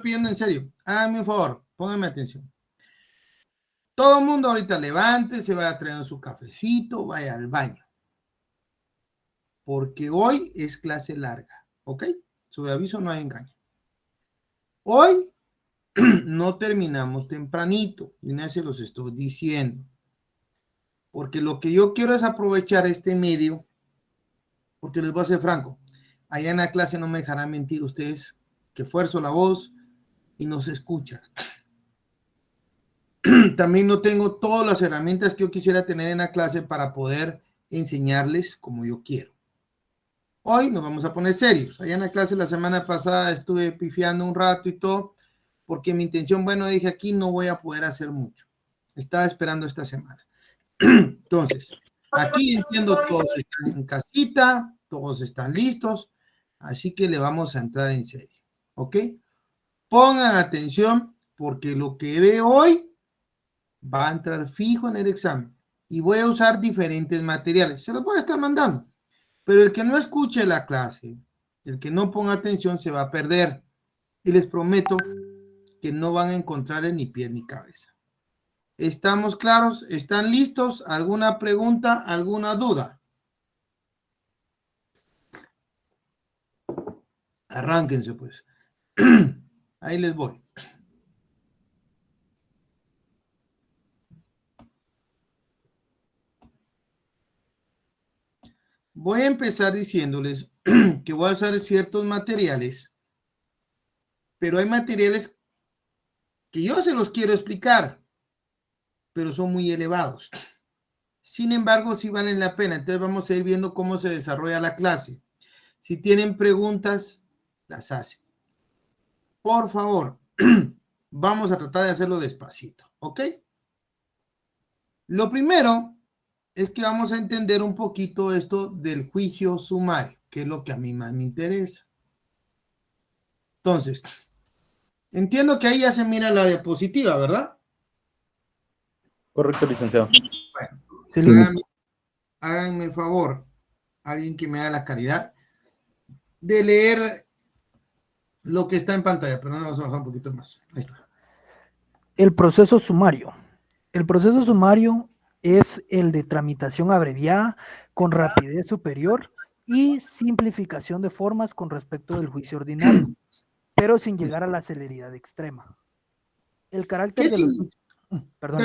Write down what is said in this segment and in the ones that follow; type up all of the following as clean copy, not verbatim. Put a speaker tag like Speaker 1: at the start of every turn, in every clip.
Speaker 1: pidiendo en serio. Háganme un favor, pónganme atención. Todo el mundo ahorita levante, se vaya a traer su cafecito, vaya al baño. Porque hoy es clase larga, ¿ok? Sobre aviso no hay engaño. Hoy no terminamos tempranito, y no se los estoy diciendo. Porque lo que yo quiero es aprovechar este medio, porque les voy a ser franco. Allá en la clase no me dejarán mentir ustedes que esfuerzo la voz y no se escucha. También no tengo todas las herramientas que yo quisiera tener en la clase para poder enseñarles como yo quiero. Hoy nos vamos a poner serios. Allá en la clase la semana pasada estuve pifiando un rato y todo, porque mi intención, bueno, dije aquí no voy a poder hacer mucho. Estaba esperando esta semana. Entonces, aquí entiendo todos están en casita, todos están listos, así que le vamos a entrar en serio, ¿ok? Pongan atención porque lo que ve hoy va a entrar fijo en el examen y voy a usar diferentes materiales. Se los voy a estar mandando, pero el que no escuche la clase, el que no ponga atención se va a perder y les prometo que no van a encontrar ni pie ni cabeza. ¿Estamos claros? ¿Están listos? ¿Alguna pregunta? ¿Alguna duda? Arránquense pues. Ahí les voy. Voy a empezar diciéndoles que voy a usar ciertos materiales, pero hay materiales que yo se los quiero explicar, pero son muy elevados. Sin embargo, sí valen la pena. Entonces vamos a ir viendo cómo se desarrolla la clase. Si tienen preguntas, las hacen. Por favor, vamos a tratar de hacerlo despacito, ¿ok? Lo primero es que vamos a entender un poquito esto del juicio sumario, que es lo que a mí más me interesa. Entonces, entiendo que ahí ya se mira la diapositiva, ¿verdad?
Speaker 2: Correcto, licenciado.
Speaker 1: Bueno,
Speaker 2: Sí.
Speaker 1: háganme favor, alguien que me haga la caridad de leer lo que está en pantalla, pero no vamos a bajar un poquito más. Ahí está.
Speaker 3: El proceso sumario. El proceso sumario es el de tramitación abreviada con rapidez superior y simplificación de formas con respecto del juicio ordinario, pero sin llegar a la celeridad extrema. El carácter de los...
Speaker 1: Perdón.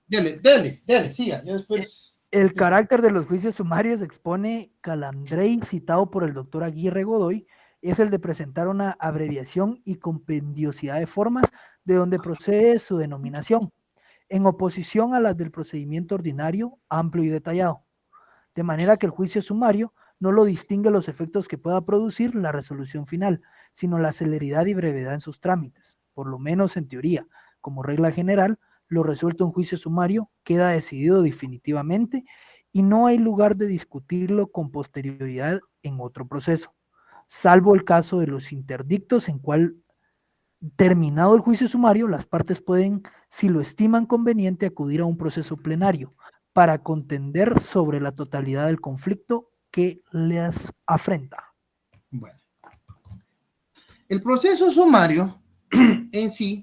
Speaker 1: Dele, siga. Yo después...
Speaker 3: El carácter de los juicios sumarios, expone Calandrei, citado por el doctor Aguirre Godoy, es el de presentar una abreviación y compendiosidad de formas de donde procede su denominación, en oposición a las del procedimiento ordinario, amplio y detallado, de manera que el juicio sumario no lo distingue los efectos que pueda producir la resolución final, sino la celeridad y brevedad en sus trámites, por lo menos en teoría. Como regla general, lo resuelto en juicio sumario queda decidido definitivamente y no hay lugar de discutirlo con posterioridad en otro proceso, salvo el caso de los interdictos en cual, terminado el juicio sumario, las partes pueden, si lo estiman conveniente, acudir a un proceso plenario para contender sobre la totalidad del conflicto que les afrenta.
Speaker 1: Bueno. El proceso sumario en sí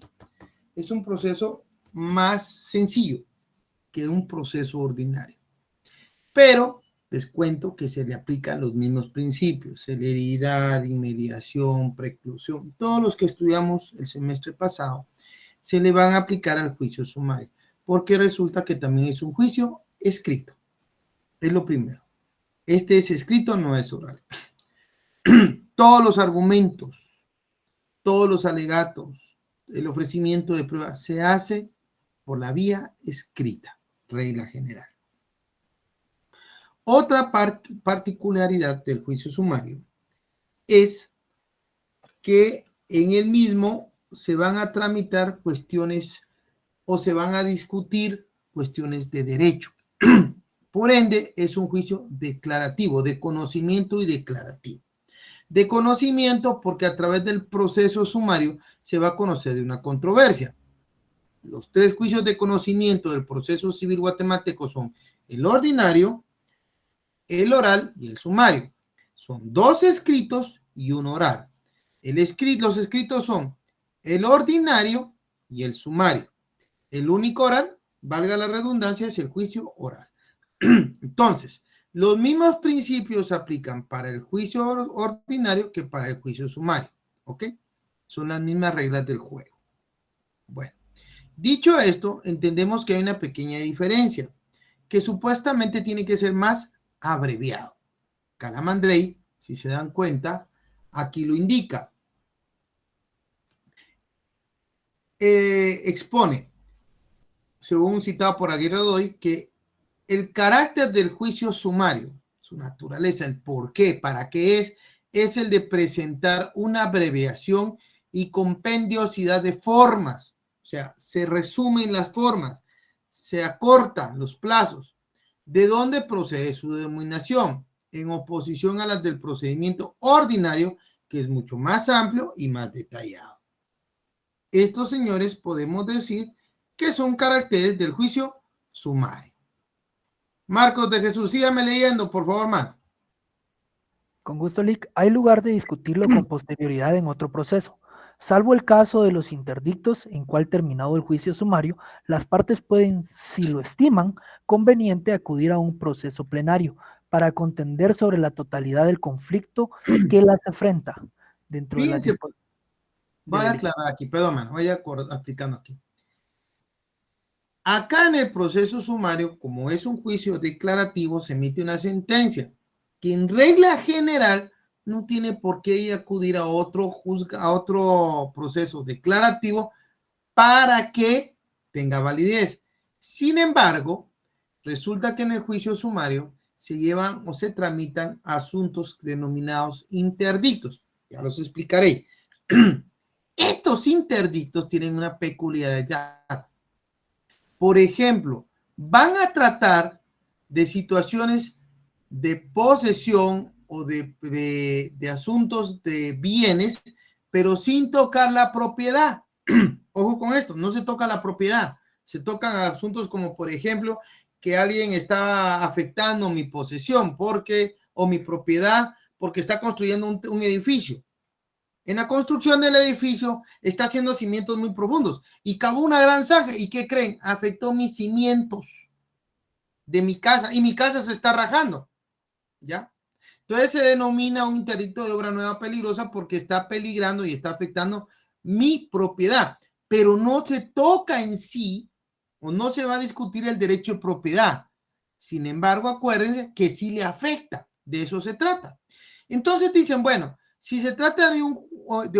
Speaker 1: es un proceso más sencillo que un proceso ordinario. Pero les cuento que se le aplican los mismos principios: celeridad, inmediación, preclusión. Todos los que estudiamos el semestre pasado se le van a aplicar al juicio sumario, porque resulta que también es un juicio escrito. Es lo primero. Este es escrito, no es oral. Todos los argumentos, todos los alegatos, el ofrecimiento de pruebas se hace por la vía escrita, regla general. Otra particularidad del juicio sumario es que en el mismo se van a tramitar cuestiones o se van a discutir cuestiones de derecho. Por ende, es un juicio declarativo, de conocimiento y declarativo. De conocimiento porque a través del proceso sumario se va a conocer de una controversia. Los tres juicios de conocimiento del proceso civil guatemalteco son el ordinario, el oral y el sumario. Son dos escritos y un oral. Los escritos son el ordinario y el sumario. El único oral, valga la redundancia, es el juicio oral. Entonces, los mismos principios se aplican para el juicio ordinario que para el juicio sumario. ¿Ok? Son las mismas reglas del juego. Bueno, dicho esto, entendemos que hay una pequeña diferencia, que supuestamente tiene que ser más abreviado. Calamandrei, si se dan cuenta, aquí lo indica. Expone, según citado por Aguirre Godoy, que el carácter del juicio sumario, su naturaleza, el por qué, para qué es el de presentar una abreviación y compendiosidad de formas. O sea, se resumen las formas, se acortan los plazos, de donde procede su denominación, en oposición a las del procedimiento ordinario, que es mucho más amplio y más detallado. Estos señores podemos decir que son caracteres del juicio sumario. Marcos de Jesús, sígame leyendo, por favor, man.
Speaker 3: Con gusto, Lic. Hay lugar de discutirlo con posterioridad en otro proceso. Salvo el caso de los interdictos, en cual terminado el juicio sumario, las partes pueden, si lo estiman, conveniente acudir a un proceso plenario para contender sobre la totalidad del conflicto que las enfrenta dentro de las
Speaker 1: Fíjense,
Speaker 3: disposiciones.
Speaker 1: voy a aclarar aquí, perdón, man, voy a aplicando aquí. Acá en el proceso sumario, como es un juicio declarativo, se emite una sentencia que en regla general no tiene por qué ir a acudir a otro proceso declarativo para que tenga validez. Sin embargo, resulta que en el juicio sumario se llevan o se tramitan asuntos denominados interdictos. Ya los explicaré. Estos interdictos tienen una peculiaridad. Por ejemplo, van a tratar de situaciones de posesión o de asuntos de bienes, pero sin tocar la propiedad. Ojo con esto, no se toca la propiedad, se tocan asuntos como, por ejemplo, que alguien está afectando mi posesión o mi propiedad porque está construyendo un edificio. En la construcción del edificio está haciendo cimientos muy profundos y cavó una gran zanja. ¿Y qué creen? Afectó mis cimientos de mi casa y mi casa se está rajando. ¿Ya? Entonces se denomina un interdicto de obra nueva peligrosa porque está peligrando y está afectando mi propiedad. Pero no se toca en sí o no se va a discutir el derecho de propiedad. Sin embargo, acuérdense que sí le afecta. De eso se trata. Entonces dicen, bueno, si se trata de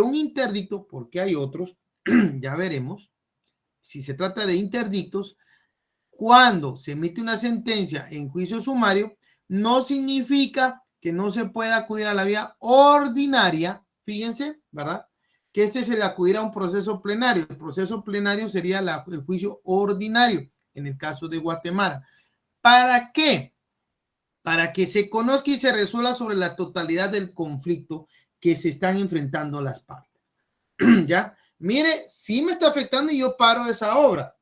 Speaker 1: un interdicto, porque hay otros, ya veremos, si se trata de interdictos, cuando se emite una sentencia en juicio sumario, no significa que no se pueda acudir a la vía ordinaria, fíjense, ¿verdad? Que este es el acudir a un proceso plenario. El proceso plenario sería el juicio ordinario, en el caso de Guatemala. ¿Para qué? Para que se conozca y se resuelva sobre la totalidad del conflicto que se están enfrentando las partes. ¿Ya? Mire, sí me está afectando y yo paro esa obra.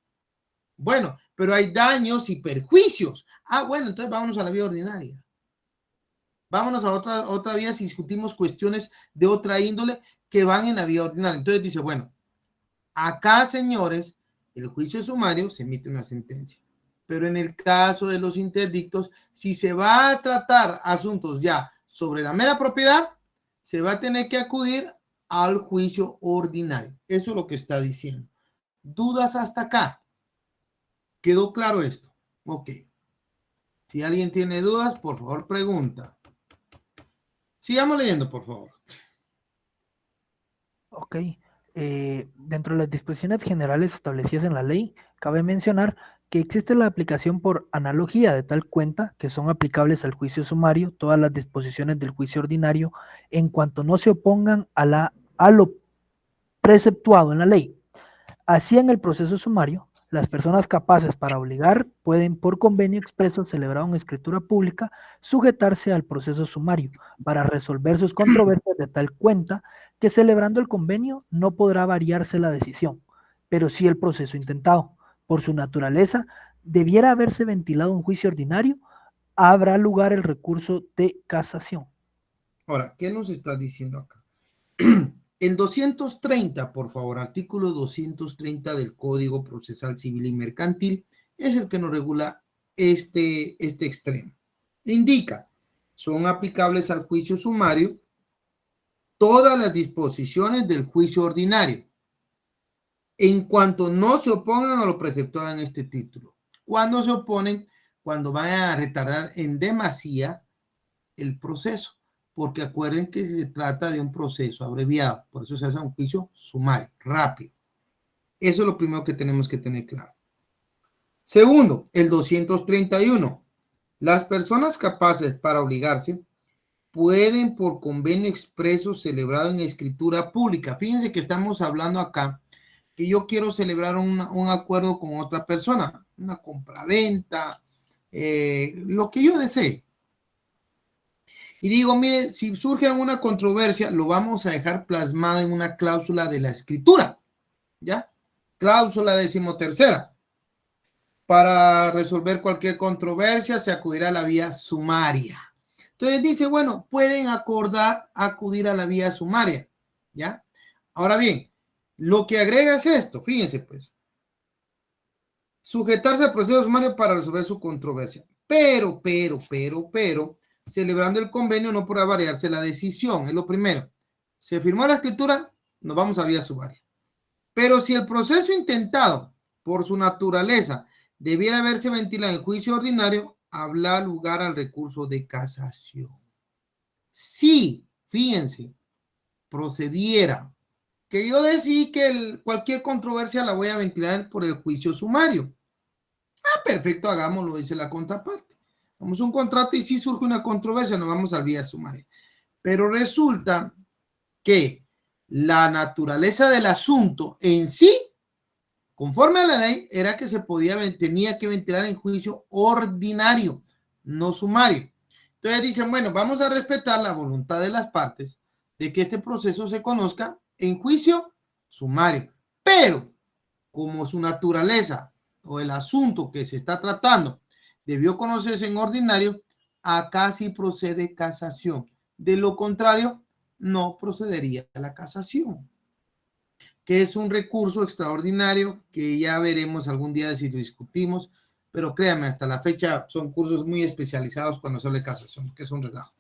Speaker 1: Bueno, pero hay daños y perjuicios. Ah, bueno, entonces vámonos a la vía ordinaria. Vámonos a otra vía si discutimos cuestiones de otra índole que van en la vía ordinaria. Entonces dice, bueno, acá, señores, el juicio sumario se emite una sentencia. Pero en el caso de los interdictos, si se va a tratar asuntos ya sobre la mera propiedad, se va a tener que acudir al juicio ordinario. Eso es lo que está diciendo. ¿Dudas hasta acá? ¿Quedó claro esto? Ok. Si alguien tiene dudas, por favor, pregunta. Sigamos leyendo, por favor.
Speaker 3: Ok. Dentro de las disposiciones generales establecidas en la ley, cabe mencionar que existe la aplicación por analogía de tal cuenta que son aplicables al juicio sumario todas las disposiciones del juicio ordinario en cuanto no se opongan a lo preceptuado en la ley. Así, en el proceso sumario, las personas capaces para obligar pueden, por convenio expreso celebrado en escritura pública, sujetarse al proceso sumario para resolver sus controversias de tal cuenta que, celebrando el convenio, no podrá variarse la decisión, pero sí el proceso intentado. Por su naturaleza, debiera haberse ventilado un juicio ordinario, habrá lugar el recurso de casación.
Speaker 1: Ahora, ¿qué nos está diciendo acá? El 230, por favor, artículo 230 del Código Procesal Civil y Mercantil es el que nos regula este extremo. Indica, son aplicables al juicio sumario todas las disposiciones del juicio ordinario, en cuanto no se opongan a lo preceptuado en este título. ¿Cuándo se oponen? Cuando van a retardar en demasía el proceso, porque acuerden que se trata de un proceso abreviado, por eso se hace un juicio sumario, rápido. Eso es lo primero que tenemos que tener claro. Segundo, el 231. Las personas capaces para obligarse pueden, por convenio expreso celebrado en escritura pública. Fíjense que estamos hablando acá que yo quiero celebrar un acuerdo con otra persona, una compraventa, lo que yo desee. Y digo, mire, si surge alguna controversia, lo vamos a dejar plasmado en una cláusula de la escritura, ¿ya? Cláusula 13ª. Para resolver cualquier controversia se acudirá a la vía sumaria. Entonces dice, bueno, pueden acordar acudir a la vía sumaria, ¿ya? Ahora bien, lo que agrega es esto, fíjense pues. Sujetarse al proceso sumario para resolver su controversia. Pero, celebrando el convenio no podrá variarse la decisión, es lo primero. Se firmó la escritura, nos vamos a vía sumaria. Pero si el proceso intentado, por su naturaleza, debiera haberse ventilado en juicio ordinario, habrá lugar al recurso de casación. Si, fíjense, procediera que yo decidí que cualquier controversia la voy a ventilar por el juicio sumario. Ah, perfecto, hagámoslo, dice la contraparte. Vamos a un contrato y si surge una controversia, nos vamos al vía sumaria. Pero resulta que la naturaleza del asunto en sí, conforme a la ley, era que tenía que ventilar en juicio ordinario, no sumario. Entonces dicen, bueno, vamos a respetar la voluntad de las partes de que este proceso se conozca en juicio sumario. Pero, como su naturaleza o el asunto que se está tratando debió conocerse en ordinario, acá sí procede casación. De lo contrario, no procedería a la casación, que es un recurso extraordinario que ya veremos algún día si lo discutimos, pero créanme, hasta la fecha son cursos muy especializados cuando se habla de casación, que es un relajo.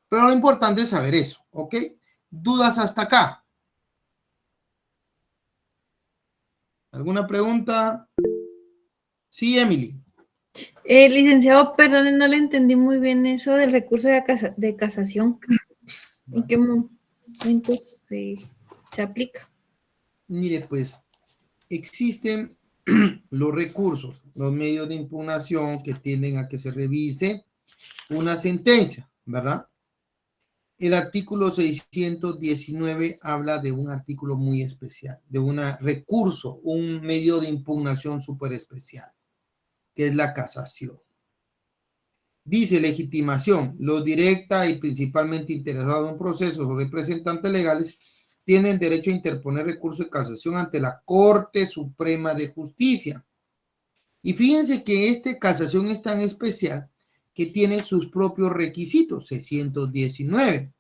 Speaker 1: Pero lo importante es saber eso, ¿ok? ¿Dudas hasta acá? ¿Alguna pregunta? Sí, Emily.
Speaker 2: Licenciado, perdone, no le entendí muy bien eso del recurso de casación. ¿En qué momentos se aplica?
Speaker 1: Mire, pues, existen los recursos, los medios de impugnación que tienden a que se revise una sentencia, ¿verdad? El artículo 619 habla de un artículo muy especial, de un recurso, un medio de impugnación súper especial, que es la casación. Dice legitimación, los directa y principalmente interesados en procesos o representantes legales tienen derecho a interponer recurso de casación ante la Corte Suprema de Justicia. Y fíjense que esta casación es tan especial que tiene sus propios requisitos, 619.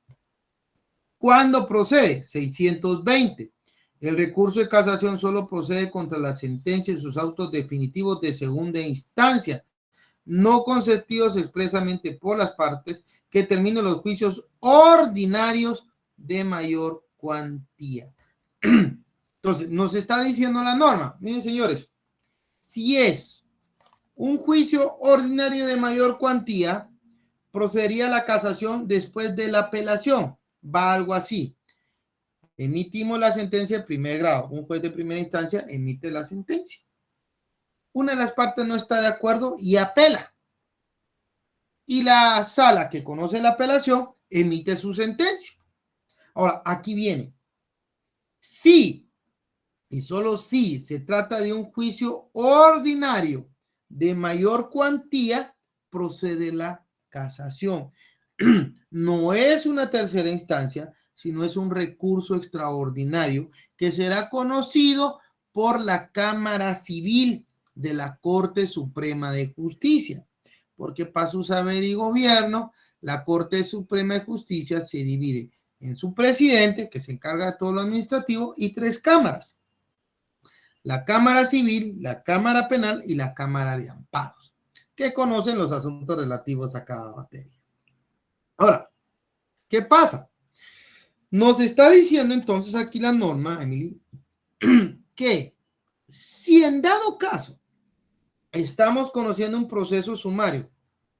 Speaker 1: ¿Cuándo procede? 620. El recurso de casación solo procede contra la sentencia y sus autos definitivos de segunda instancia, no concedidos expresamente por las partes, que terminen los juicios ordinarios de mayor cuantía. Entonces, nos está diciendo la norma. Miren, señores, si es un juicio ordinario de mayor cuantía, procedería la casación después de la apelación. Va algo así. Emitimos la sentencia de primer grado. Un juez de primera instancia emite la sentencia. Una de las partes no está de acuerdo y apela. Y la sala que conoce la apelación emite su sentencia. Ahora, aquí viene. Si, y solo si, se trata de un juicio ordinario de mayor cuantía, procede la casación. No es una tercera instancia, sino es un recurso extraordinario que será conocido por la Cámara Civil de la Corte Suprema de Justicia, porque para su saber y gobierno, la Corte Suprema de Justicia se divide en su presidente, que se encarga de todo lo administrativo, y 3 cámaras. La Cámara Civil, la Cámara Penal y la Cámara de Amparos, que conocen los asuntos relativos a cada materia. Ahora, ¿qué pasa? Nos está diciendo entonces aquí la norma, Emily, que si en dado caso estamos conociendo un proceso sumario,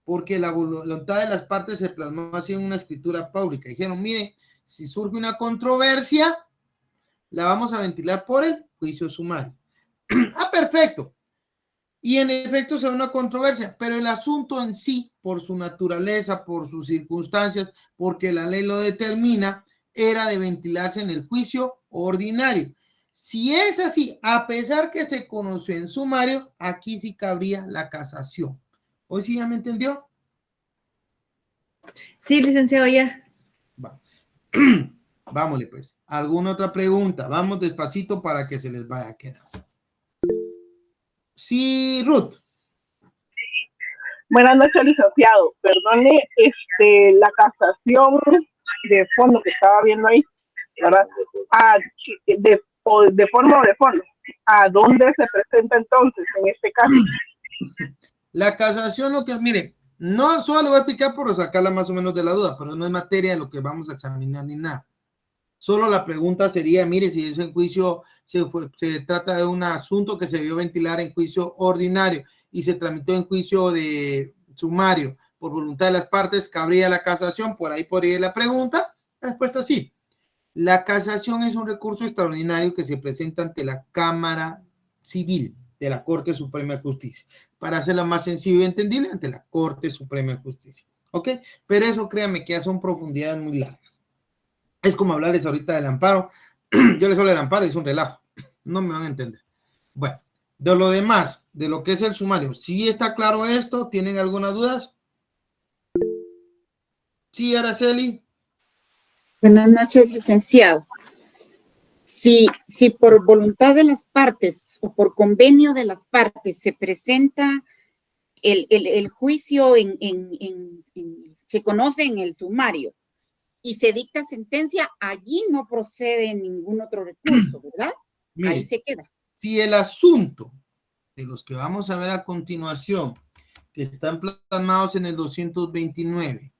Speaker 1: porque la voluntad de las partes se plasmó así en una escritura pública, dijeron, miren, si surge una controversia, la vamos a ventilar por el juicio sumario. Ah, perfecto. Y en efecto se da una controversia, pero el asunto en sí, por su naturaleza, por sus circunstancias, porque la ley lo determina, era de ventilarse en el juicio ordinario. Si es así, a pesar que se conoció en sumario, aquí sí cabría la casación. ¿Hoy sí ya me entendió?
Speaker 2: Sí, licenciado, ya.
Speaker 1: Va. Vámonos pues. ¿Alguna otra pregunta? Vamos despacito para que se les vaya a quedar. Sí, Ruth.
Speaker 4: Buenas noches, licenciado. Perdone, la casación de fondo que estaba viendo ahí, ¿verdad? De forma o de fondo. ¿A dónde se presenta entonces en este caso?
Speaker 1: La casación, lo que, mire, no solo le voy a explicar por sacarla más o menos de la duda, pero no es materia de lo que vamos a examinar ni nada. Solo la pregunta sería, mire, si ese juicio se trata de un asunto que se vio ventilar en juicio ordinario y se tramitó en juicio de sumario por voluntad de las partes, ¿cabría la casación? Por ahí podría ir la pregunta. La respuesta es sí. La casación es un recurso extraordinario que se presenta ante la Cámara Civil de la Corte Suprema de Justicia. Para hacerla más sencillo y entendible, ante la Corte Suprema de Justicia. ¿Ok? Pero eso, créanme, que ya son profundidades muy largas. Es como hablarles ahorita del amparo. Yo les hablo del amparo y es un relajo. No me van a entender. Bueno, de lo demás, de lo que es el sumario, ¿sí está claro esto? ¿Tienen algunas dudas? Sí, Araceli.
Speaker 5: Buenas noches, licenciado. Si por voluntad de las partes o por convenio de las partes se presenta el juicio se conoce en el sumario y se dicta sentencia, allí no procede ningún otro recurso, ¿verdad?
Speaker 1: Mire,
Speaker 5: ahí se queda.
Speaker 1: Si el asunto de los que vamos a ver a continuación, que están plasmados en el 229,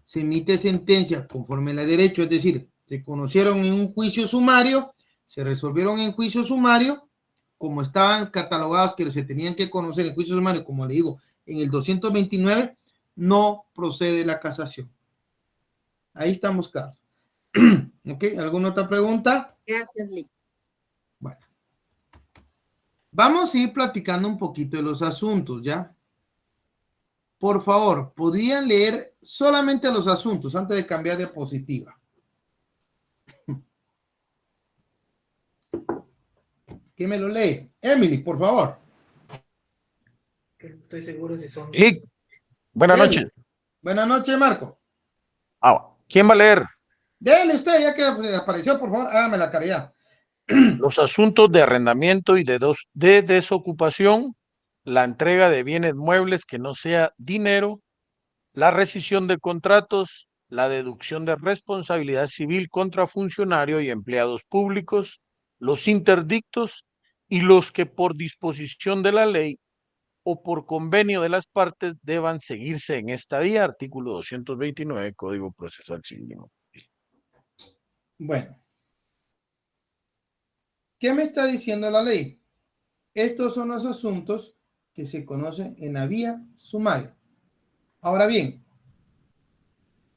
Speaker 1: se emite sentencia conforme a la derecho, es decir, se conocieron en un juicio sumario, se resolvieron en juicio sumario, como estaban catalogados que se tenían que conocer en juicio sumario, como le digo, en el 229, no procede la casación. Ahí estamos claros. ¿Ok? ¿Alguna otra pregunta?
Speaker 5: Gracias, Lic.
Speaker 1: Bueno. Vamos a ir platicando un poquito de los asuntos, ¿ya? Por favor, ¿podrían leer solamente los asuntos antes de cambiar de diapositiva? ¿Quién me lo lee? Emily, por favor.
Speaker 6: Estoy seguro si son...
Speaker 7: Y buenas noches.
Speaker 1: Buenas noches, Marco.
Speaker 7: ¿Quién va a leer?
Speaker 1: Dele usted, ya que apareció, por favor, hágame la caridad.
Speaker 7: Los asuntos de arrendamiento y de desocupación, la entrega de bienes muebles que no sea dinero, la rescisión de contratos, la deducción de responsabilidad civil contra funcionario y empleados públicos, los interdictos y los que por disposición de la ley o por convenio de las partes deban seguirse en esta vía, artículo 229, Código Procesal Civil.
Speaker 1: Bueno. ¿Qué me está diciendo la ley? Estos son los asuntos que se conocen en la vía sumaria. Ahora bien,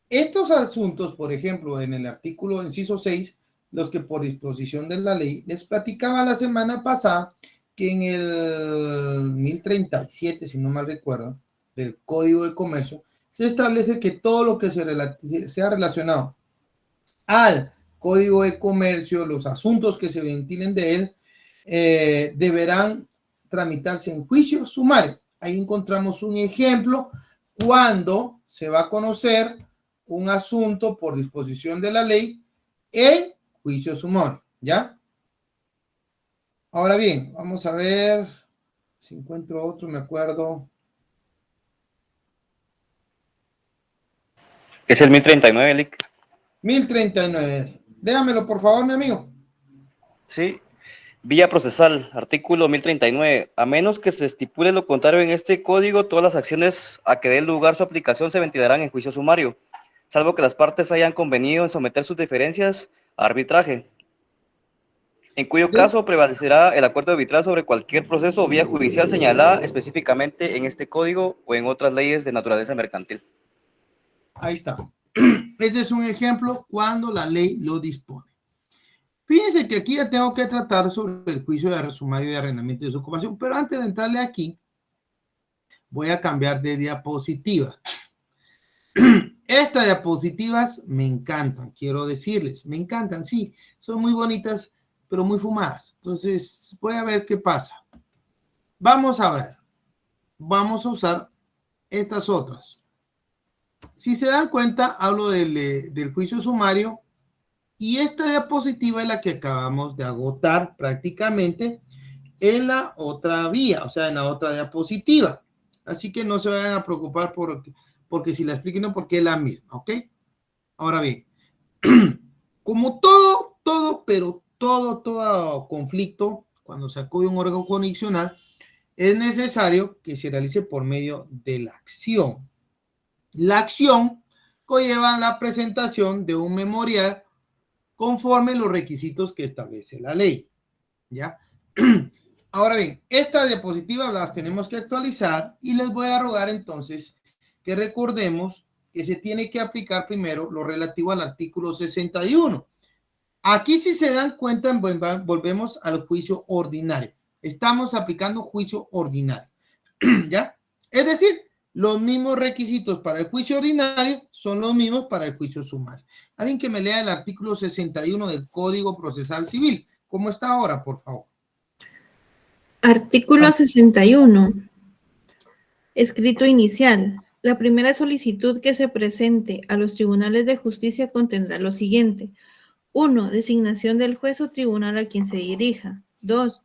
Speaker 1: estos asuntos, por ejemplo, en el artículo inciso 6, los que por disposición de la ley, les platicaba la semana pasada que en el 1037, si no mal recuerdo, del Código de Comercio, se establece que todo lo que sea relacionado al Código de Comercio, los asuntos que se ventilen de él, deberán tramitarse en juicio sumario. Ahí encontramos un ejemplo cuando se va a conocer un asunto por disposición de la ley en juicio sumario, ¿ya? Ahora bien, vamos a ver si encuentro otro, me acuerdo.
Speaker 8: Es el 1039, Lic.
Speaker 1: 1039. Déjamelo, por favor, mi amigo.
Speaker 6: Sí. Vía procesal, artículo 1039. A menos que se estipule lo contrario en este código, todas las acciones a que dé lugar su aplicación se ventilarán en juicio sumario, salvo que las partes hayan convenido en someter sus diferencias a arbitraje, en cuyo caso prevalecerá el acuerdo arbitral sobre cualquier proceso o vía judicial señalada específicamente en este código o en otras leyes de naturaleza mercantil.
Speaker 1: Ahí está. Este es un ejemplo cuando la ley lo dispone. Fíjense que aquí ya tengo que tratar sobre el juicio de sumario de arrendamiento y desocupación, pero antes de entrarle aquí, voy a cambiar de diapositiva. Estas diapositivas me encantan, quiero decirles, me encantan, sí, son muy bonitas, pero muy fumadas. Entonces, voy a ver qué pasa. Vamos a ver, vamos a usar estas otras. Si se dan cuenta, hablo del juicio sumario y esta diapositiva es la que acabamos de agotar prácticamente en la otra vía, o sea, en la otra diapositiva. Así que no se vayan a preocupar porque si la explico no, porque es la misma, ¿ok? Ahora bien, como todo conflicto, cuando se acude a un órgano jurisdiccional, es necesario que se realice por medio de la acción. La acción conlleva la presentación de un memorial conforme los requisitos que establece la ley, ¿ya? Ahora bien, estas diapositivas las tenemos que actualizar y les voy a rogar entonces que recordemos que se tiene que aplicar primero lo relativo al artículo 61. Aquí, si se dan cuenta, volvemos al juicio ordinario. Estamos aplicando juicio ordinario, ¿ya? Es decir, los mismos requisitos para el juicio ordinario son los mismos para el juicio sumario. Alguien que me lea el artículo 61 del Código Procesal Civil. ¿Cómo está ahora, por favor?
Speaker 2: Artículo 61. Escrito inicial. La primera solicitud que se presente a los tribunales de justicia contendrá lo siguiente. 1. Designación del juez o tribunal a quien se dirija. 2.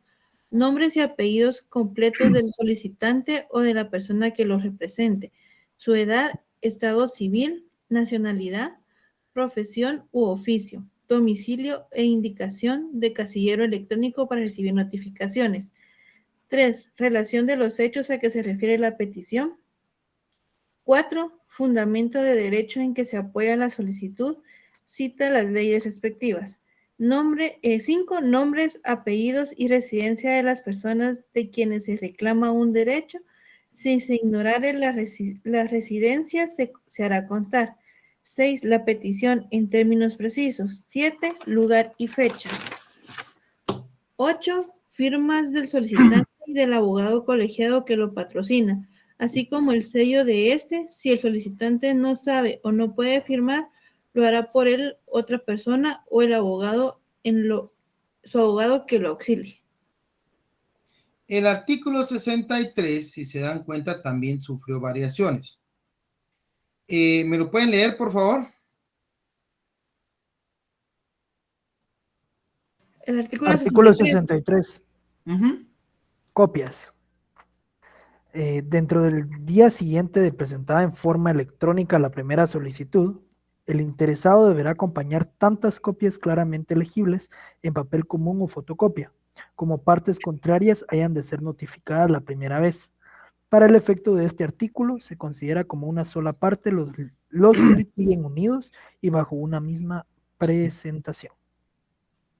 Speaker 2: Nombres y apellidos completos del solicitante o de la persona que lo represente. Su edad, estado civil, nacionalidad, profesión u oficio, domicilio e indicación de casillero electrónico para recibir notificaciones. 3. Relación de los hechos a que se refiere la petición. 4. Fundamento de derecho en que se apoya la solicitud. Cita las leyes respectivas. 5. Nombres, apellidos y residencia de las personas de quienes se reclama un derecho. Si se ignorare la residencia, se hará constar. 6. La petición en términos precisos. 7. Lugar y fecha. 8. Firmas del solicitante y del abogado colegiado que lo patrocina, así como el sello de este. Si el solicitante no sabe o no puede firmar, lo hará por él otra persona o el abogado su abogado que lo auxilie.
Speaker 1: El artículo 63, si se dan cuenta, también sufrió variaciones. ¿Me lo pueden leer, por favor?
Speaker 2: El
Speaker 3: artículo 63. Copias. Dentro del día siguiente de presentada en forma electrónica la primera solicitud, el interesado deberá acompañar tantas copias claramente legibles en papel común o fotocopia, como partes contrarias hayan de ser notificadas la primera vez. Para el efecto de este artículo, se considera como una sola parte los que litiguen unidos y bajo una misma presentación.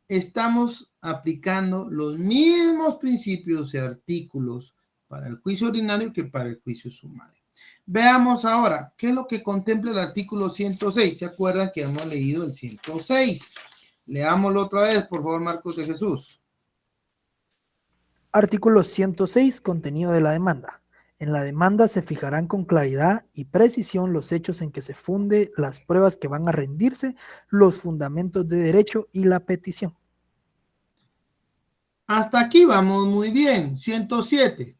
Speaker 1: Estamos aplicando los mismos principios y artículos para el juicio ordinario que para el juicio sumario. Veamos ahora, ¿qué es lo que contempla el artículo 106? ¿Se acuerdan que hemos leído el 106? Leámoslo otra vez, por favor, Marcos de Jesús.
Speaker 3: Artículo 106, contenido de la demanda. En la demanda se fijarán con claridad y precisión los hechos en que se funde las pruebas que van a rendirse, los fundamentos de derecho y la petición.
Speaker 1: Hasta aquí vamos muy bien. 107.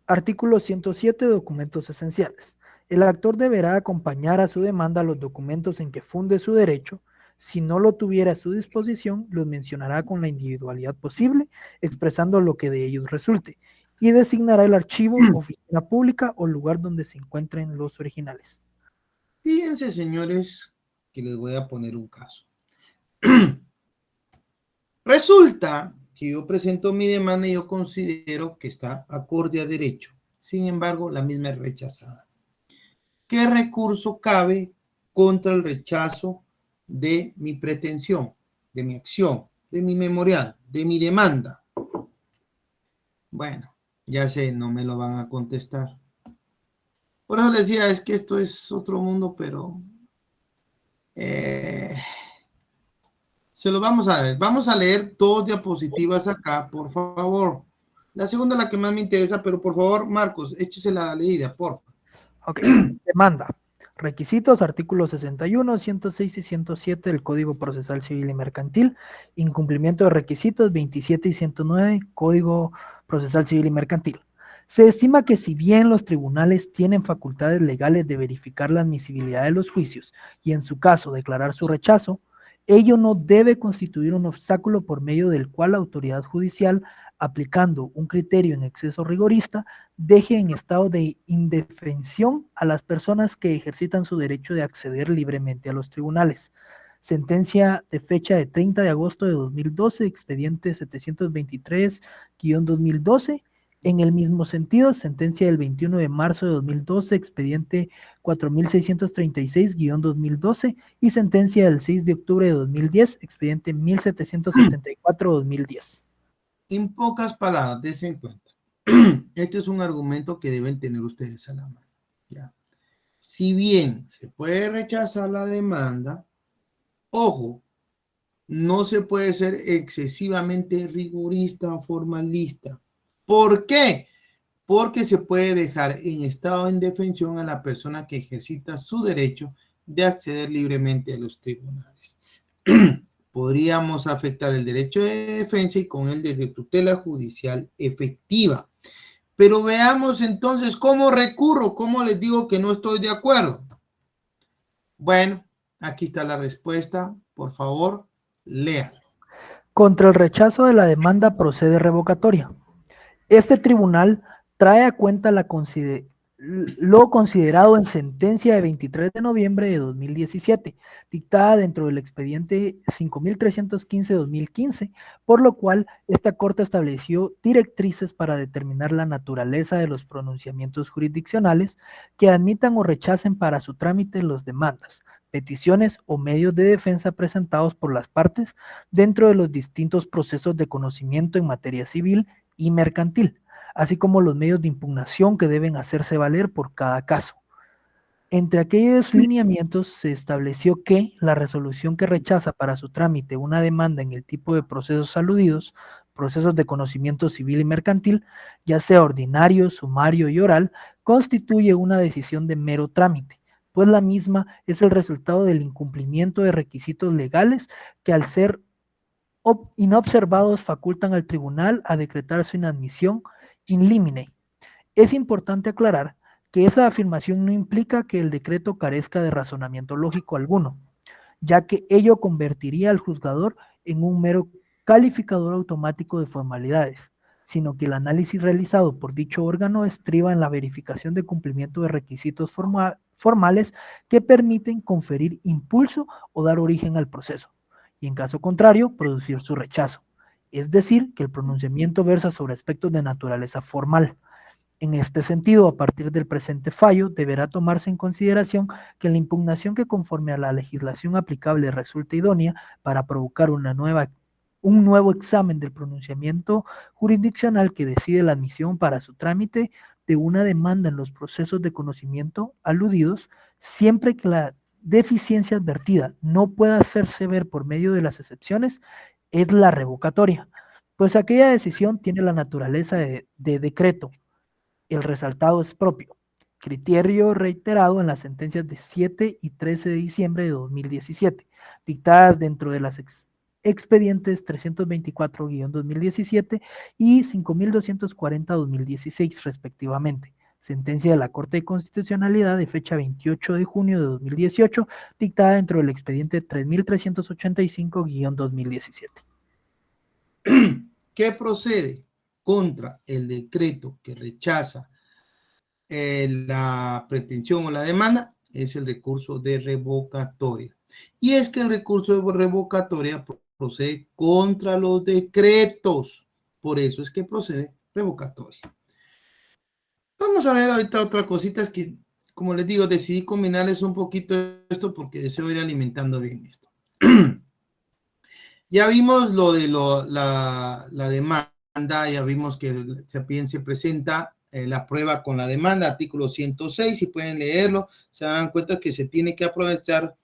Speaker 3: Artículo 107, documentos esenciales. El actor deberá acompañar a su demanda los documentos en que funde su derecho. Si no lo tuviera a su disposición, los mencionará con la individualidad posible, expresando lo que de ellos resulte, y designará el archivo, oficina pública o lugar donde se encuentren los originales.
Speaker 1: Fíjense, señores, que les voy a poner un caso. Resulta que yo presento mi demanda y yo considero que está acorde a derecho. Sin embargo, la misma es rechazada. ¿Qué recurso cabe contra el rechazo de mi pretensión, de mi acción, de mi memorial, de mi demanda? Bueno, ya sé, no me lo van a contestar. Por eso les decía, es que esto es otro mundo, pero se lo vamos a ver. Vamos a leer 2 diapositivas acá, por favor. La segunda es la que más me interesa, pero por favor, Marcos, échese la leída, por favor.
Speaker 3: Ok, demanda. Requisitos, artículos 61, 106 y 107 del Código Procesal Civil y Mercantil. Incumplimiento de requisitos, 27 y 109, Código Procesal Civil y Mercantil. Se estima que si bien los tribunales tienen facultades legales de verificar la admisibilidad de los juicios y en su caso declarar su rechazo, ello no debe constituir un obstáculo por medio del cual la autoridad judicial, aplicando un criterio en exceso rigorista, deje en estado de indefensión a las personas que ejercitan su derecho de acceder libremente a los tribunales. Sentencia de fecha de 30 de agosto de 2012, expediente 723-2012. En el mismo sentido, sentencia del 21 de marzo de 2012, expediente 4636-2012 y sentencia del 6 de octubre de 2010, expediente 1774-2010.
Speaker 1: En pocas palabras, dense en cuenta. Este es un argumento que deben tener ustedes a la mano. ¿Ya? Si bien se puede rechazar la demanda, ojo, no se puede ser excesivamente rigorista o formalista. ¿Por qué? Porque se puede dejar en estado de indefensión a la persona que ejercita su derecho de acceder libremente a los tribunales. Podríamos afectar el derecho de defensa y con él de tutela judicial efectiva. Pero veamos entonces cómo recurro, cómo les digo que no estoy de acuerdo. Bueno, aquí está la respuesta. Por favor, léalo.
Speaker 3: Contra el rechazo de la demanda procede revocatoria. Este tribunal trae a cuenta lo considerado en sentencia de 23 de noviembre de 2017, dictada dentro del expediente 5315-2015, por lo cual esta Corte estableció directrices para determinar la naturaleza de los pronunciamientos jurisdiccionales que admitan o rechacen para su trámite los demandas, peticiones o medios de defensa presentados por las partes dentro de los distintos procesos de conocimiento en materia civil y mercantil, así como los medios de impugnación que deben hacerse valer por cada caso. Entre aquellos lineamientos se estableció que la resolución que rechaza para su trámite una demanda en el tipo de procesos aludidos, procesos de conocimiento civil y mercantil, ya sea ordinario, sumario y oral, constituye una decisión de mero trámite, pues la misma es el resultado del incumplimiento de requisitos legales que al ser inobservados facultan al tribunal a decretar su inadmisión in limine. Es importante aclarar que esa afirmación no implica que el decreto carezca de razonamiento lógico alguno, ya que ello convertiría al juzgador en un mero calificador automático de formalidades, sino que el análisis realizado por dicho órgano estriba en la verificación de cumplimiento de requisitos formales que permiten conferir impulso o dar origen al proceso, y en caso contrario, producir su rechazo. Es decir, que el pronunciamiento versa sobre aspectos de naturaleza formal. En este sentido, a partir del presente fallo, deberá tomarse en consideración que la impugnación que conforme a la legislación aplicable resulte idónea para provocar un nuevo examen del pronunciamiento jurisdiccional que decide la admisión para su trámite de una demanda en los procesos de conocimiento aludidos, siempre que la deficiencia advertida no pueda hacerse ver por medio de las excepciones, es la revocatoria, pues aquella decisión tiene la naturaleza de decreto. El resaltado es propio, criterio reiterado en las sentencias de 7 y 13 de diciembre de 2017, dictadas dentro de las expedientes 324-2017 y 5240-2016 respectivamente. Sentencia de la Corte de Constitucionalidad de fecha 28 de junio de 2018, dictada dentro del expediente 3385-2017.
Speaker 1: ¿Qué procede contra el decreto que rechaza la pretensión o la demanda? Es el recurso de revocatoria. Y es que el recurso de revocatoria procede contra los decretos. Por eso es que procede revocatoria. Vamos a ver ahorita otra cosita, es que, como les digo, decidí combinarles un poquito esto porque deseo ir alimentando bien esto. Ya vimos lo de la demanda, ya vimos que también se presenta la prueba con la demanda, artículo 106, si pueden leerlo, se darán cuenta que se tiene que aprovechar,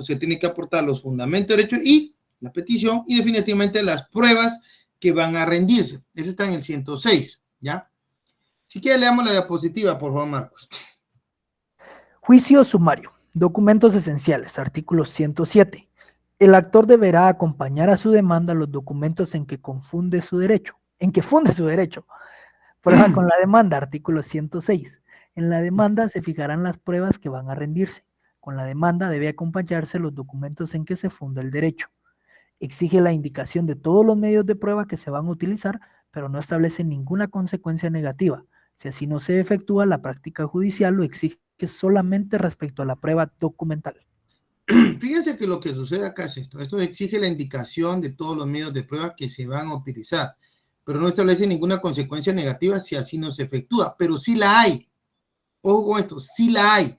Speaker 1: se tiene que aportar los fundamentos de derecho y la petición y definitivamente las pruebas que van a rendirse. Eso está en el 106, ¿ya? Si quiere, leamos la diapositiva, por favor, Marcos.
Speaker 3: Juicio sumario. Documentos esenciales. Artículo 107. El actor deberá acompañar a su demanda los documentos en que funde su derecho. Prueba con la demanda. Artículo 106. En la demanda se fijarán las pruebas que van a rendirse. Con la demanda debe acompañarse los documentos en que se funda el derecho. Exige la indicación de todos los medios de prueba que se van a utilizar, pero no establece ninguna consecuencia negativa. Si así no se efectúa, la práctica judicial lo exige solamente respecto a la prueba documental.
Speaker 1: Fíjense que lo que sucede acá es esto. Esto exige la indicación de todos los medios de prueba que se van a utilizar, pero no establece ninguna consecuencia negativa si así no se efectúa, pero sí la hay. Ojo con esto, sí la hay.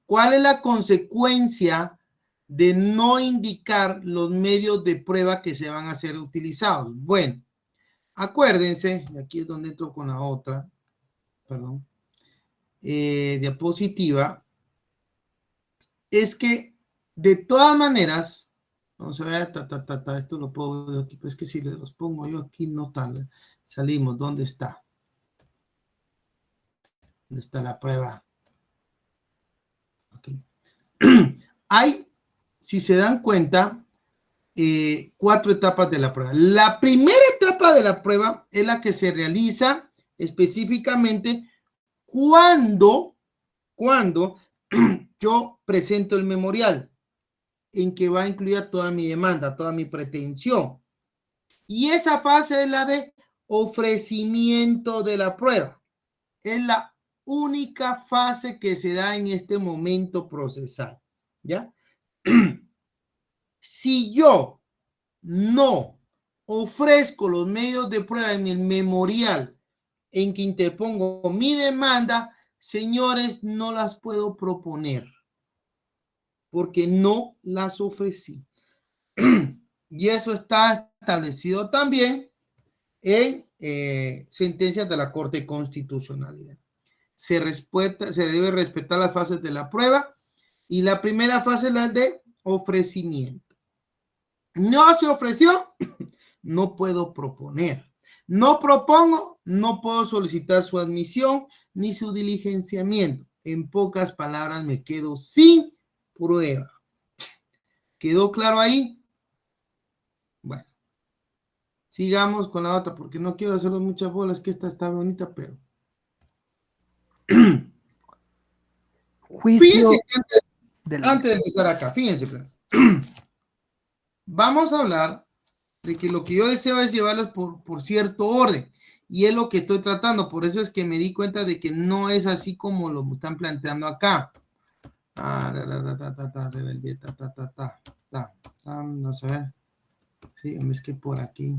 Speaker 1: ¿Cuál es la consecuencia de no indicar los medios de prueba que se van a ser utilizados? Bueno, acuérdense, y aquí es donde entro con la otra, perdón, diapositiva, es que de todas maneras, vamos a ver, esto lo puedo ver aquí, pues es que si los pongo yo aquí no tal, salimos, ¿dónde está? ¿Dónde está la prueba? Aquí. Hay, si se dan cuenta, 4 etapas de la prueba. La primera etapa de la prueba es la que se realiza específicamente cuando yo presento el memorial en que va incluida toda mi demanda, toda mi pretensión. Y esa fase es la de ofrecimiento de la prueba. Es la única fase que se da en este momento procesal, ¿ya? Si yo no ofrezco los medios de prueba en el memorial en que interpongo mi demanda, señores, no las puedo proponer porque no las ofrecí. Y eso está establecido también en sentencias de la Corte de Constitucionalidad. Se debe respetar las fases de la prueba y la primera fase es la de ofrecimiento. No se ofreció, no puedo proponer. No propongo, no puedo solicitar su admisión ni su diligenciamiento. En pocas palabras, me quedo sin prueba. ¿Quedó claro ahí? Bueno, sigamos con la otra porque no quiero hacerle muchas bolas, que esta está bonita, pero...
Speaker 3: Juicio
Speaker 1: fíjense que antes de empezar acá, fíjense, vamos a hablar de que lo que yo deseo es llevarlos por cierto orden, y es lo que estoy tratando. Por eso es que me di cuenta de que no es así como lo están planteando acá. Rebeldía, vamos a ver. Sí, es que por aquí.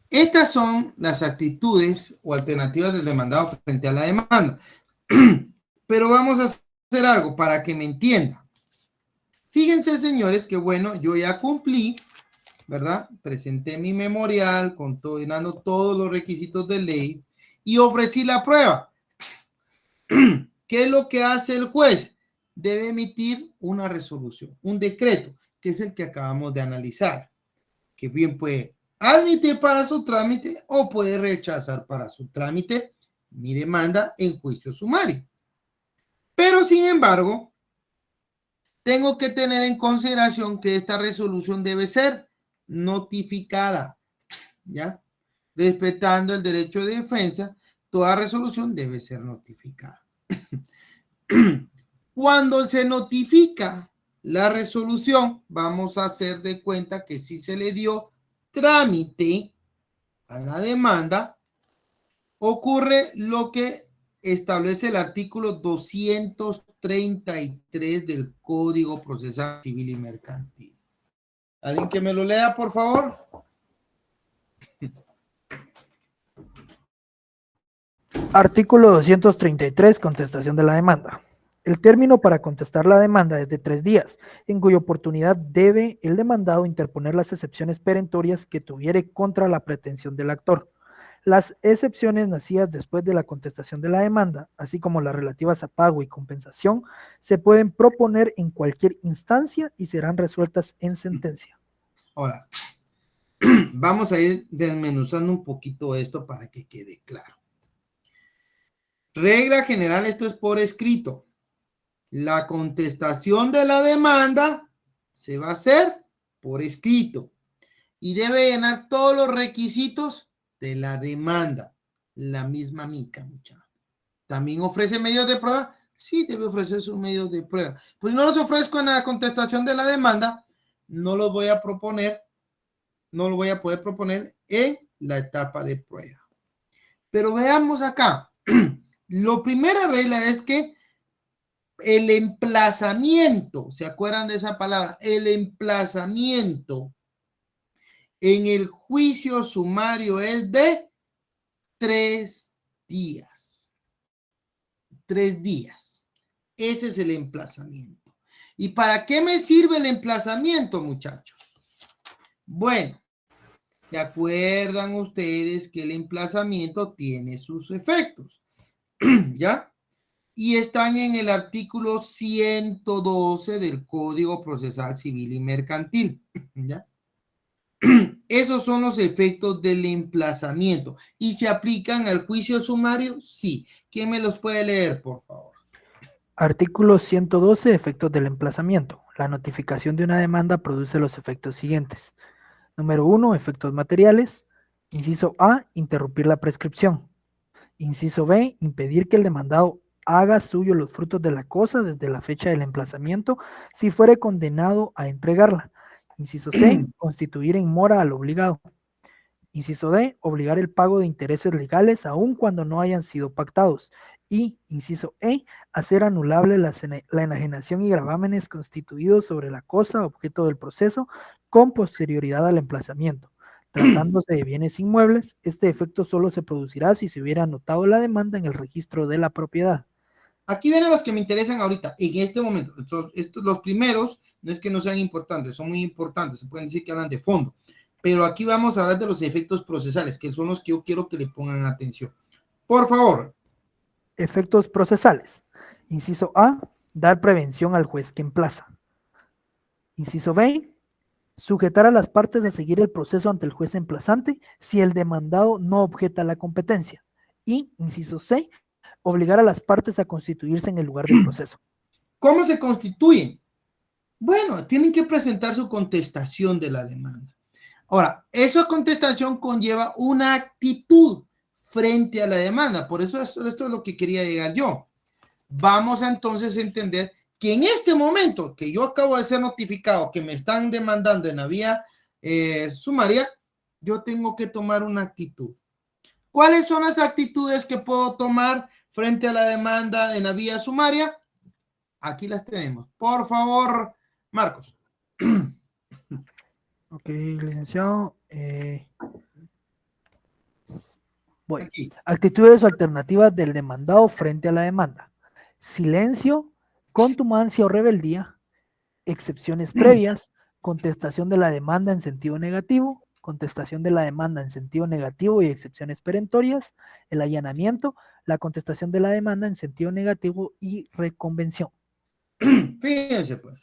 Speaker 1: Estas son las actitudes o alternativas del demandado frente a la demanda. Pero vamos a hacer algo para que me entiendan. Fíjense, señores, que bueno, yo ya cumplí, ¿verdad? Presenté mi memorial, llenando todos los requisitos de ley y ofrecí la prueba. ¿Qué es lo que hace el juez? Debe emitir una resolución, un decreto, que es el que acabamos de analizar, que bien puede admitir para su trámite o puede rechazar para su trámite mi demanda en juicio sumario. Pero, sin embargo, tengo que tener en consideración que esta resolución debe ser notificada, ¿ya? Respetando el derecho de defensa, toda resolución debe ser notificada. Cuando se notifica la resolución, vamos a hacer de cuenta que sí se le dio trámite a la demanda, ocurre lo que establece el artículo 233 del Código Procesal Civil y Mercantil. ¿Alguien que me lo lea, por favor?
Speaker 3: Artículo 233, contestación de la demanda. El término para contestar la demanda es de 3 días, en cuya oportunidad debe el demandado interponer las excepciones perentorias que tuviere contra la pretensión del actor. Las excepciones nacidas después de la contestación de la demanda, así como las relativas a pago y compensación, se pueden proponer en cualquier instancia y serán resueltas en sentencia.
Speaker 1: Ahora, vamos a ir desmenuzando un poquito esto para que quede claro. Regla general, esto es por escrito. La contestación de la demanda se va a hacer por escrito y debe llenar todos los requisitos de la demanda. La misma mica, muchachos. ¿También ofrece medios de prueba? Sí, debe ofrecer sus medios de prueba. Pues no los ofrezco en la contestación de la demanda, no los voy a proponer, no lo voy a poder proponer en la etapa de prueba. Pero veamos acá. La primera regla es que el emplazamiento, ¿se acuerdan de esa palabra? El emplazamiento en el juicio sumario es de 3 días. 3 días. Ese es el emplazamiento. ¿Y para qué me sirve el emplazamiento, muchachos? Bueno, ¿se acuerdan ustedes que el emplazamiento tiene sus efectos? ¿Ya? Y están en el artículo 112 del Código Procesal Civil y Mercantil. ¿Ya? Esos son los efectos del emplazamiento. ¿Y se aplican al juicio sumario? Sí. ¿Quién me los puede leer, por favor?
Speaker 3: Artículo 112, efectos del emplazamiento. La notificación de una demanda produce los efectos siguientes. Número 1, efectos materiales. Inciso A, interrumpir la prescripción. Inciso B, impedir que el demandado haga suyo los frutos de la cosa desde la fecha del emplazamiento si fuere condenado a entregarla. Inciso C, constituir en mora al obligado. Inciso D, obligar el pago de intereses legales aun cuando no hayan sido pactados. Y, inciso E, hacer anulable la enajenación y gravámenes constituidos sobre la cosa objeto del proceso con posterioridad al emplazamiento. Tratándose de bienes inmuebles, este efecto solo se producirá si se hubiera anotado la demanda en el registro de la propiedad.
Speaker 1: Aquí vienen los que me interesan ahorita, en este momento. Los primeros no es que no sean importantes, son muy importantes, se pueden decir que hablan de fondo. Pero aquí vamos a hablar de los efectos procesales, que son los que yo quiero que le pongan atención. Por favor.
Speaker 3: Efectos procesales. Inciso A, dar prevención al juez que emplaza. Inciso B, sujetar a las partes a seguir el proceso ante el juez emplazante si el demandado no objeta la competencia. Y, inciso C, obligar a las partes a constituirse en el lugar del proceso.
Speaker 1: ¿Cómo se constituyen? Bueno, tienen que presentar su contestación de la demanda. Ahora, esa contestación conlleva una actitud frente a la demanda. Por eso esto es lo que quería llegar yo. Vamos a entonces entender que en este momento que yo acabo de ser notificado que me están demandando en la vía sumaria, yo tengo que tomar una actitud. ¿Cuáles son las actitudes que puedo tomar frente a la demanda en la vía sumaria? Aquí las tenemos. Por favor, Marcos.
Speaker 3: Ok, licenciado. Voy.
Speaker 1: Aquí.
Speaker 3: Actitudes o alternativas del demandado frente a la demanda. Silencio, contumacia o rebeldía, excepciones previas, contestación de la demanda en sentido negativo, contestación de la demanda en sentido negativo y excepciones perentorias, el allanamiento, la contestación de la demanda en sentido negativo y reconvención.
Speaker 1: Fíjense pues.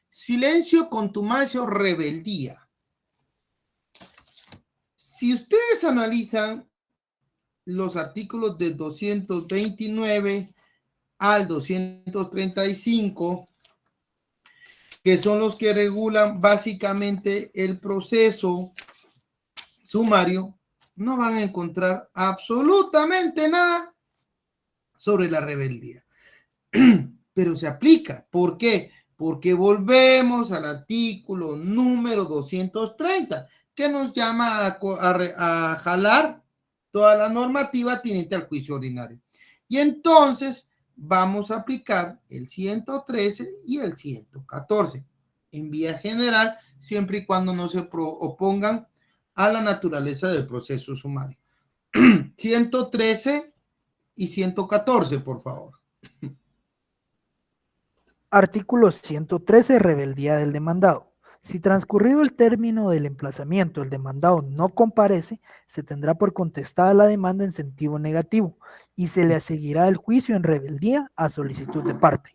Speaker 1: Silencio, contumacia o rebeldía. Si ustedes analizan los artículos de 229 al 235, que son los que regulan básicamente el proceso sumario, no van a encontrar absolutamente nada sobre la rebeldía. Pero se aplica. ¿Por qué? Porque volvemos al artículo número 230, que nos llama a jalar toda la normativa tendiente al juicio ordinario. Y entonces vamos a aplicar el 113 y el 114 en vía general, siempre y cuando no se opongan a la naturaleza del proceso sumario. 113 y 114, por favor.
Speaker 3: Artículo 113, rebeldía del demandado. Si transcurrido el término del emplazamiento el demandado no comparece, se tendrá por contestada la demanda en sentido negativo y se le seguirá el juicio en rebeldía a solicitud de parte.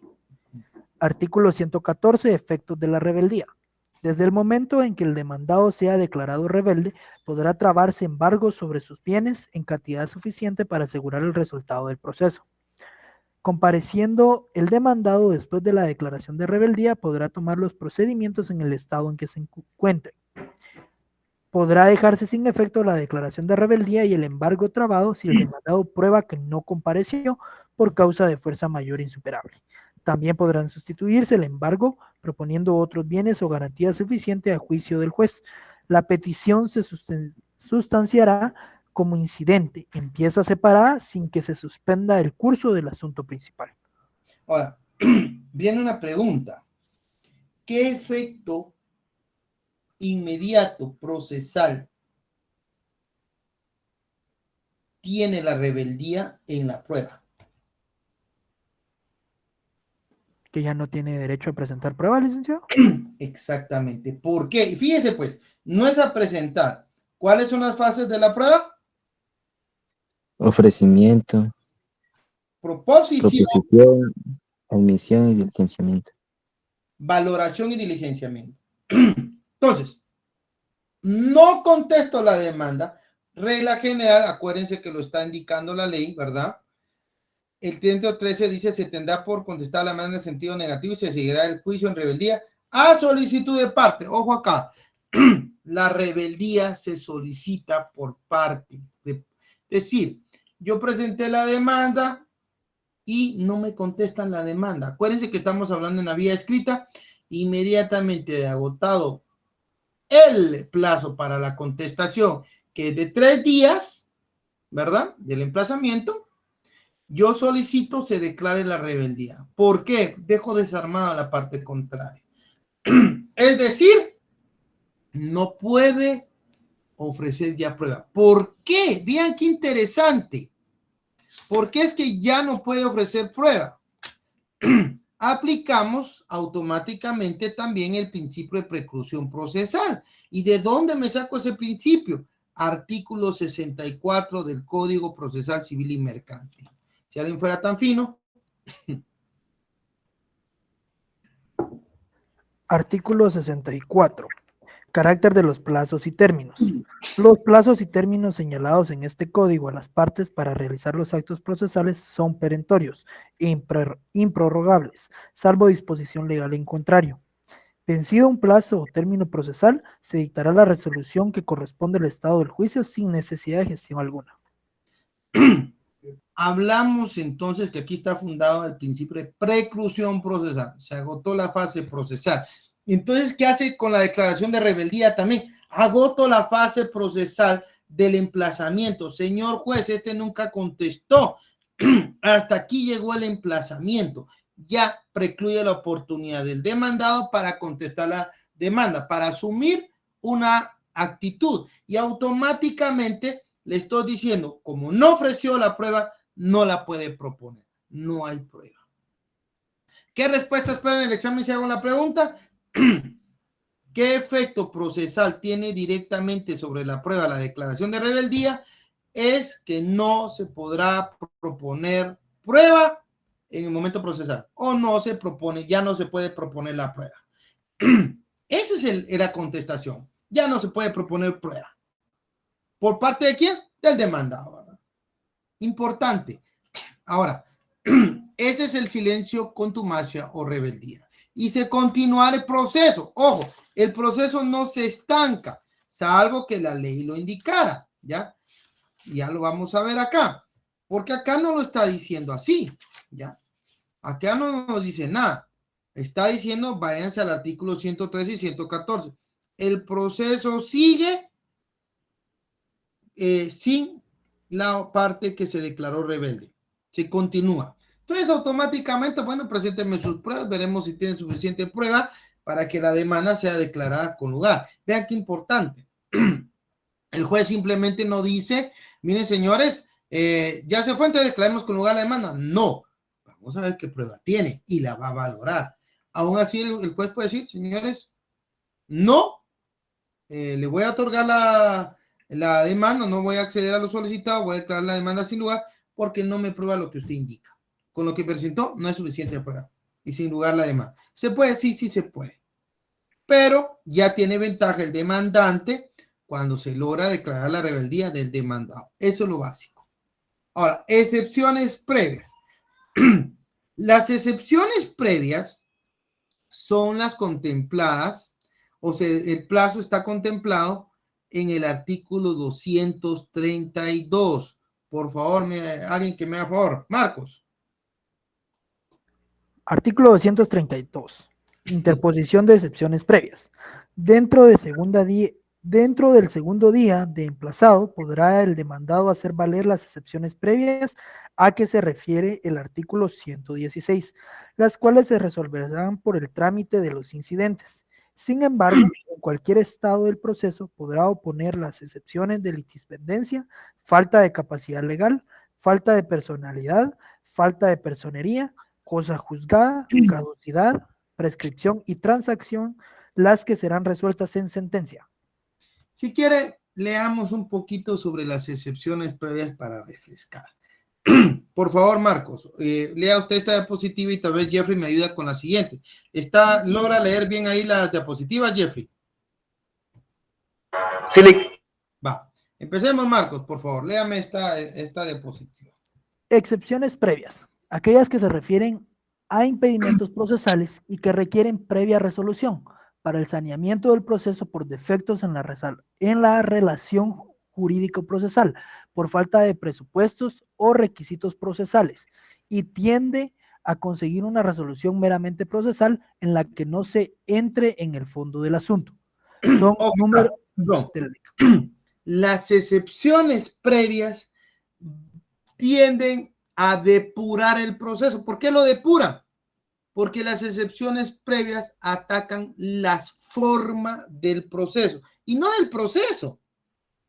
Speaker 3: Artículo 114, efectos de la rebeldía. Desde el momento en que el demandado sea declarado rebelde, podrá trabarse embargos sobre sus bienes en cantidad suficiente para asegurar el resultado del proceso. Compareciendo el demandado después de la declaración de rebeldía, podrá tomar los procedimientos en el estado en que se encuentre. Podrá dejarse sin efecto la declaración de rebeldía y el embargo trabado si el demandado prueba que no compareció por causa de fuerza mayor insuperable. También podrán sustituirse el embargo proponiendo otros bienes o garantías suficientes a juicio del juez. La petición se sustanciará como incidente en pieza separada sin que se suspenda el curso del asunto principal.
Speaker 1: Ahora, viene una pregunta. ¿Qué efecto inmediato procesal tiene la rebeldía en la prueba?
Speaker 3: Que ya no tiene derecho a presentar prueba, licenciado.
Speaker 1: Exactamente. ¿Por qué? Y fíjese pues, no es a presentar. ¿Cuáles son las fases de la prueba?
Speaker 8: Ofrecimiento,
Speaker 1: Proposición,
Speaker 8: proposición, admisión y diligenciamiento.
Speaker 1: valoración y diligenciamiento. Entonces, no contesto la demanda. Regla general, acuérdense que lo está indicando la ley, ¿verdad? El 113 dice, se tendrá por contestar la demanda en sentido negativo y se seguirá el juicio en rebeldía a solicitud de parte. Ojo acá, la rebeldía se solicita por parte. Es decir, yo presenté la demanda y no me contestan la demanda. Acuérdense que estamos hablando en la vía escrita, inmediatamente de agotado el plazo para la contestación, que es de 3 días, ¿verdad? Del emplazamiento, yo solicito se declare la rebeldía. ¿Por qué? Dejo desarmada la parte contraria. Es decir, no puede ofrecer ya prueba. ¿Por qué? Vean qué interesante. ¿Por qué es que ya no puede ofrecer prueba? Aplicamos automáticamente también el principio de preclusión procesal. ¿Y de dónde me saco ese principio? Artículo 64 del Código Procesal Civil y Mercantil. Si alguien fuera tan fino.
Speaker 3: Artículo 64. Carácter de los plazos y términos. Los plazos y términos señalados en este código a las partes para realizar los actos procesales son perentorios e improrrogables, salvo disposición legal en contrario. Vencido un plazo o término procesal, se dictará la resolución que corresponde al estado del juicio sin necesidad de gestión alguna.
Speaker 1: Hablamos entonces que aquí está fundado el principio de preclusión procesal. Se agotó la fase procesal. Entonces, ¿qué hace con la declaración de rebeldía también? Agoto la fase procesal del emplazamiento. Señor juez, este nunca contestó. Hasta aquí llegó el emplazamiento. Ya precluye la oportunidad del demandado para contestar la demanda, para asumir una actitud. Y automáticamente le estoy diciendo, como no ofreció la prueba, no la puede proponer. No hay prueba. ¿Qué respuesta espera en el examen si hago la pregunta? ¿Qué efecto procesal tiene directamente sobre la prueba la declaración de rebeldía? Es que no se podrá proponer prueba en el momento procesal o no se propone, ya no se puede proponer la prueba. Esa es la contestación. Ya no se puede proponer prueba. ¿Por parte de quién? Del demandado, ¿verdad? Importante. Ahora, ese es el silencio, contumacia o rebeldía. Y se continúa el proceso. Ojo, el proceso no se estanca, salvo que la ley lo indicara, ¿ya? Ya lo vamos a ver acá, porque acá no lo está diciendo así, ¿ya? Acá no nos dice nada. Está diciendo, váyanse al artículo 113 y 114. El proceso sigue sin la parte que se declaró rebelde. se continúa. Entonces, automáticamente, bueno, preséntenme sus pruebas, veremos si tienen suficiente prueba para que la demanda sea declarada con lugar. Vean qué importante. El juez simplemente no dice, miren señores, ya se fue, entonces declaremos con lugar la demanda. No, vamos a ver qué prueba tiene y la va a valorar. Aún así, el juez puede decir, señores, no, le voy a otorgar la demanda, no voy a acceder a lo solicitado, voy a declarar la demanda sin lugar porque no me prueba lo que usted indica. Con lo que presentó no es suficiente prueba y sin lugar la demanda. ¿Se puede? Sí, sí se puede. Pero ya tiene ventaja el demandante cuando se logra declarar la rebeldía del demandado. Eso es lo básico. Ahora, excepciones previas. Las excepciones previas son las contempladas, o sea, el plazo está contemplado en el artículo 232. Por favor, alguien que me haga favor. Marcos.
Speaker 3: Artículo 232. Interposición de excepciones previas. Dentro del segundo día de emplazado podrá el demandado hacer valer las excepciones previas a que se refiere el artículo 116, las cuales se resolverán por el trámite de los incidentes. Sin embargo, en cualquier estado del proceso podrá oponer las excepciones de litispendencia, falta de capacidad legal, falta de personalidad, falta de personería, cosa juzgada, caducidad, prescripción y transacción, las que serán resueltas en sentencia.
Speaker 1: Si quiere, leamos un poquito sobre las excepciones previas para refrescar. Por favor, Marcos, lea usted esta diapositiva y tal vez Jeffrey me ayuda con la siguiente. ¿Logra leer bien ahí la diapositiva, Jeffrey?
Speaker 6: Sí, Lick.
Speaker 1: Va. Empecemos, Marcos, por favor. Léame esta diapositiva.
Speaker 3: Excepciones previas. Aquellas que se refieren a impedimentos procesales y que requieren previa resolución para el saneamiento del proceso por defectos en la relación jurídico-procesal, por falta de presupuestos o requisitos procesales, y tiende a conseguir una resolución meramente procesal en la que no se entre en el fondo del asunto. Son números...
Speaker 1: Las excepciones previas tienden a depurar el proceso. ¿Por qué lo depuran? Porque las excepciones previas atacan las formas del proceso, y no del proceso,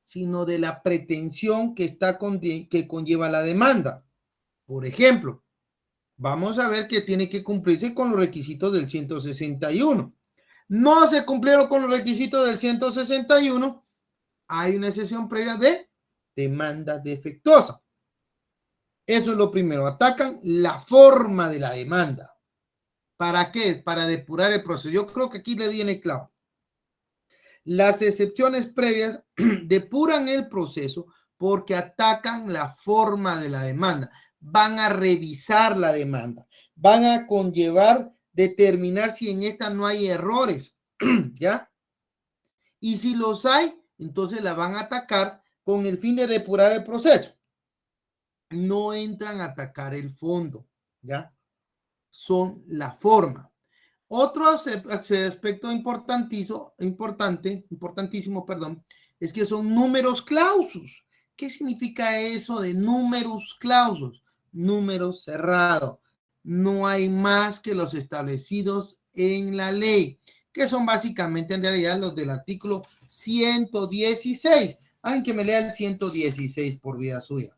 Speaker 1: sino de la pretensión que conlleva la demanda. Por ejemplo, vamos a ver que tiene que cumplirse con los requisitos del 161. No se cumplieron con los requisitos del 161, hay una excepción previa de demanda defectuosa. Eso es lo primero, atacan la forma de la demanda. ¿Para qué? Para depurar el proceso. Yo creo que aquí le di en el clavo. Las excepciones previas depuran el proceso porque atacan la forma de la demanda. Van a revisar la demanda. Van a conllevar determinar si en esta no hay errores. ¿Ya? Y si los hay, entonces la van a atacar con el fin de depurar el proceso. No entran a atacar el fondo. ¿Ya? Son la forma. Otro aspecto importantísimo, es que son números clausus. ¿Qué significa eso de números clausus? Números cerrados. No hay más que los establecidos en la ley, que son básicamente en realidad los del artículo 116. Alguien que me lea el 116 por vida suya.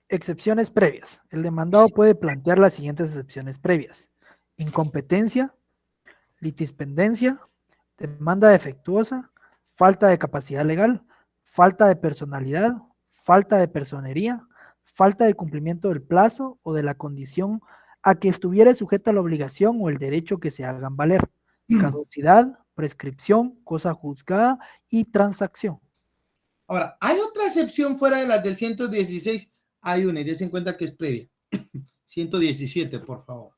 Speaker 3: Excepciones previas. El demandado puede plantear las siguientes excepciones previas: incompetencia, litispendencia, demanda defectuosa, falta de capacidad legal, falta de personalidad, falta de personería, falta de cumplimiento del plazo o de la condición a que estuviera sujeta la obligación o el derecho que se hagan valer, caducidad, prescripción, cosa juzgada y transacción.
Speaker 1: Ahora, ¿hay otra excepción fuera de las del 116? Hay una, y des en cuenta que es previa. 117, por favor.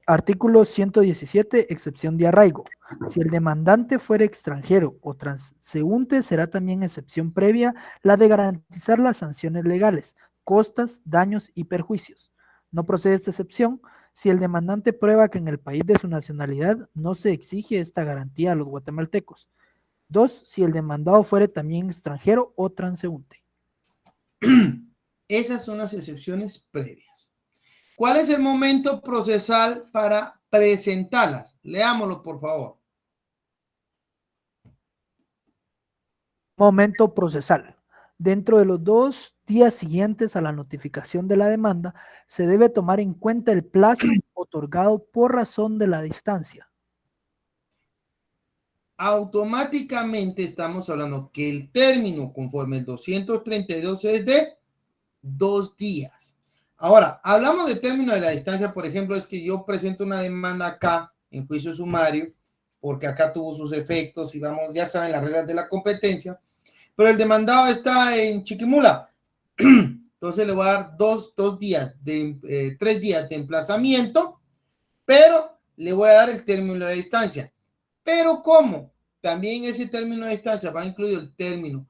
Speaker 3: Artículo 117, excepción de arraigo. Si el demandante fuera extranjero o transeúnte, será también excepción previa la de garantizar las sanciones legales, costas, daños y perjuicios. No procede esta excepción si el demandante prueba que en el país de su nacionalidad no se exige esta garantía a los guatemaltecos. 2. Si el demandado fuere también extranjero o transeúnte.
Speaker 1: Esas son las excepciones previas. ¿Cuál es el momento procesal para presentarlas? Leámoslo, por favor.
Speaker 3: Momento procesal. Dentro de los 2 días siguientes a la notificación de la demanda, se debe tomar en cuenta el plazo otorgado por razón de la distancia.
Speaker 1: Automáticamente estamos hablando que el término conforme el 232 es de 2 días. Ahora, hablamos de término de la distancia, por ejemplo, es que yo presento una demanda acá en juicio sumario, porque acá tuvo sus efectos y vamos, ya saben las reglas de la competencia, pero el demandado está en Chiquimula. Entonces le voy a dar 3 días de emplazamiento, pero le voy a dar el término de distancia. Pero ¿cómo? También ese término de distancia va incluido el término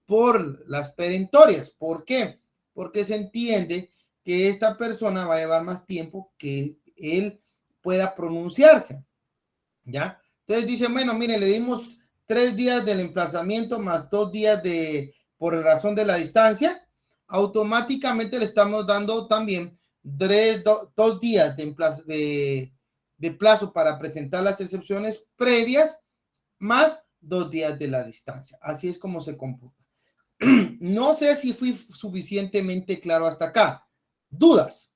Speaker 1: por las perentorias. ¿Por qué? Porque se entiende que esta persona va a llevar más tiempo que él pueda pronunciarse, ¿ya? Entonces dice, bueno, mire, le dimos 3 días del emplazamiento más 2 días por razón de la distancia. Automáticamente le estamos dando también 2 días de plazo para presentar las excepciones previas más 2 días de la distancia. Así es como se computa. No sé si fui suficientemente claro hasta acá. ¿Dudas?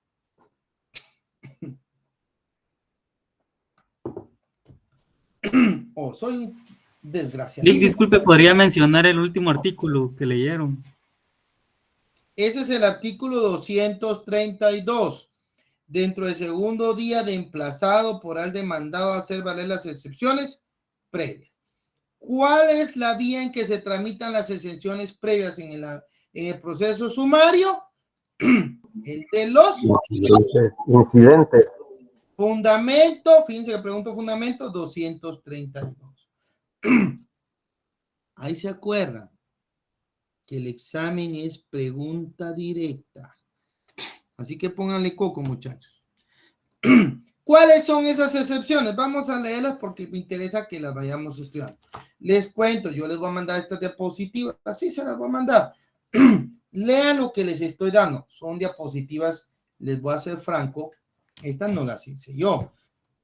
Speaker 1: Oh, soy desgraciado.
Speaker 9: Disculpe, ¿podría mencionar el último artículo que leyeron?
Speaker 1: Ese es el artículo 232. Dentro del segundo día de emplazado por el demandado a hacer valer las excepciones previas. ¿Cuál es la vía en que se tramitan las excepciones previas en el proceso sumario? El de los
Speaker 10: incidentes.
Speaker 1: Fundamento, fíjense que pregunto fundamento 232. Ahí se acuerdan que el examen es pregunta directa. Así que pónganle coco, muchachos. ¿Cuáles son esas excepciones? Vamos a leerlas porque me interesa que las vayamos estudiando. Les cuento, yo les voy a mandar estas diapositivas, así se las voy a mandar. Lean lo que les estoy dando. Son diapositivas, les voy a ser franco. Estas no las hice yo.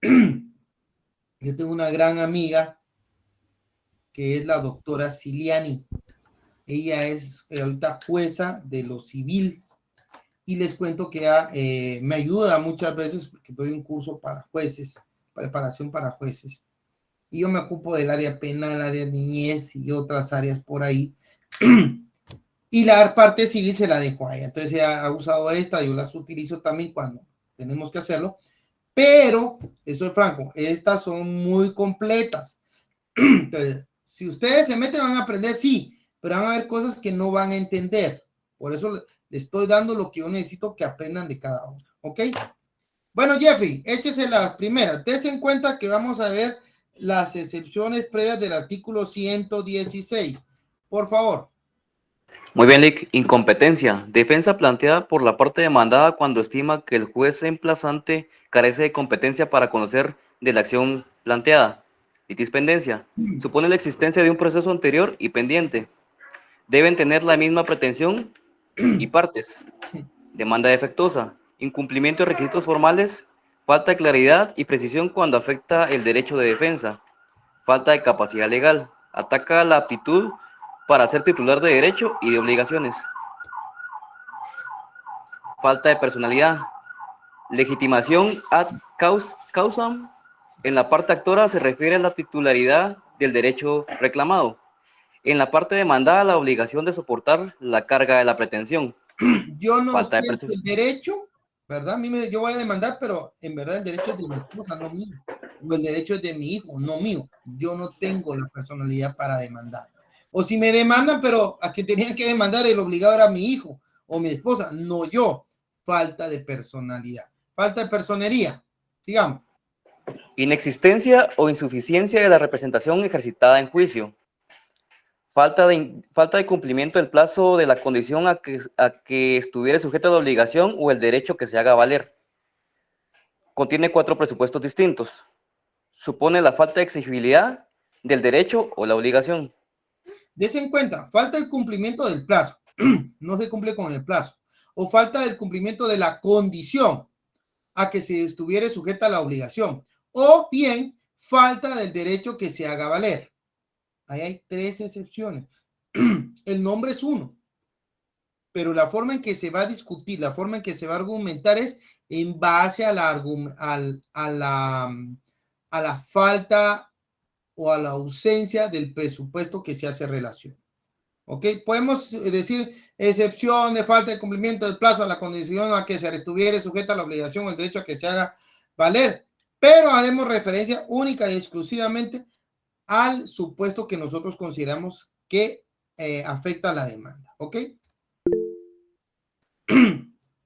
Speaker 1: Yo tengo una gran amiga que es la doctora Ciliani. Ella es ahorita jueza de lo civil. Y les cuento que me ayuda muchas veces porque doy un curso para jueces, preparación para jueces. Y yo me ocupo del área penal, área de niñez y otras áreas por ahí. Y la parte civil se la dejo a ella. Entonces ella ha usado esta, yo las utilizo también cuando tenemos que hacerlo. Pero, eso es franco, estas son muy completas. Entonces, si ustedes se meten van a aprender, sí, pero van a haber cosas que no van a entender. Por eso les estoy dando lo que yo necesito que aprendan de cada uno, ¿ok? Bueno, Jeffrey, échese la primera. Dese en cuenta que vamos a ver las excepciones previas del artículo 116. Por favor.
Speaker 6: Muy bien, Lick. Incompetencia. Defensa planteada por la parte demandada cuando estima que el juez emplazante carece de competencia para conocer de la acción planteada. Litispendencia. Supone la existencia de un proceso anterior y pendiente. Deben tener la misma pretensión y partes. Demanda defectuosa. Incumplimiento de requisitos formales. Falta de claridad y precisión cuando afecta el derecho de defensa. Falta de capacidad legal. Ataca la aptitud para ser titular de derecho y de obligaciones. Falta de personalidad. Legitimación ad causam. En la parte actora se refiere a la titularidad del derecho reclamado. En la parte demandada, la obligación de soportar la carga de la pretensión.
Speaker 1: Yo no siento el derecho, ¿verdad? Yo voy a demandar, pero en verdad el derecho es de mi esposa, no mío. O el derecho es de mi hijo, no mío. Yo no tengo la personalidad para demandar. O si me demandan, pero a que tenían que demandar, el obligado era mi hijo o mi esposa, no yo. Falta de personalidad. Falta de personería. Digamos.
Speaker 6: Inexistencia o insuficiencia de la representación ejercitada en juicio. Falta de cumplimiento del plazo de la condición a que estuviera sujeta la obligación o el derecho que se haga valer. Contiene 4 presupuestos distintos. Supone la falta de exigibilidad del derecho o la obligación.
Speaker 1: Dese en cuenta, falta el cumplimiento del plazo. No se cumple con el plazo. o falta del cumplimiento de la condición a que se estuviera sujeta a la obligación, o bien falta del derecho que se haga valer. Ahí hay 3 excepciones. El nombre es uno, pero la forma en que se va a discutir, la forma en que se va a argumentar es en base a la falta o a la ausencia del presupuesto que se hace relación. ¿Ok? Podemos decir excepción de falta de cumplimiento del plazo a la condición a que se estuviera sujeta a la obligación o el derecho a que se haga valer, pero haremos referencia única y exclusivamente al supuesto que nosotros consideramos que afecta a la demanda. ¿Ok?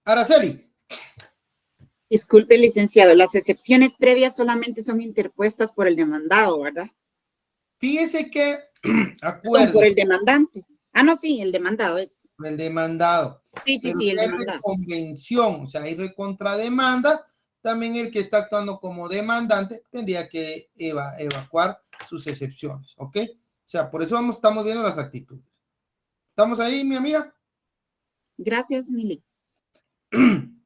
Speaker 1: Araceli.
Speaker 5: Disculpe, licenciado, las excepciones previas solamente son interpuestas por el demandado, ¿verdad?
Speaker 1: Fíjese que,
Speaker 5: Perdón, por el demandante. Ah, no, sí, el demandado es.
Speaker 1: El demandado.
Speaker 5: Sí, sí,
Speaker 1: pero
Speaker 5: sí, el
Speaker 1: hay
Speaker 5: demandado.
Speaker 1: Convención, o sea, hay recontrademanda. También el que está actuando como demandante tendría que evacuar sus excepciones, ¿ok? O sea, por eso estamos viendo las actitudes. ¿Estamos ahí, mi amiga?
Speaker 5: Gracias, Mili.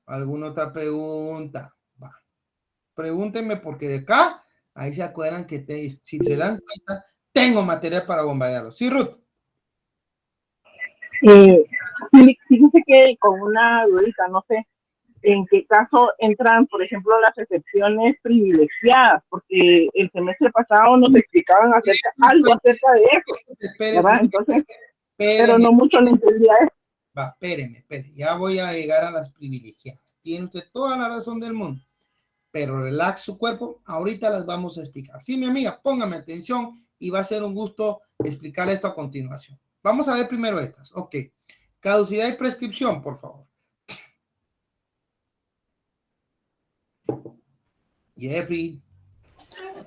Speaker 1: ¿Alguna otra pregunta? Va. Pregúntenme porque de acá, ahí se acuerdan que si se dan cuenta, tengo material para bombardearlo. Sí, Ruth.
Speaker 4: Fíjense que con una dudita, no sé en qué caso entran, por ejemplo, las excepciones privilegiadas, porque el semestre pasado nos explicaban algo acerca de eso, ¿verdad? Entonces, pero no mucho lo entendía eso.
Speaker 1: Va, espéreme, ya voy a llegar a las privilegiadas. Tiene usted toda la razón del mundo, pero relax su cuerpo, ahorita las vamos a explicar. Sí, mi amiga, póngame atención y va a ser un gusto explicar esto a continuación. Vamos a ver primero estas. Ok. Caducidad y prescripción, por favor. Jeffrey.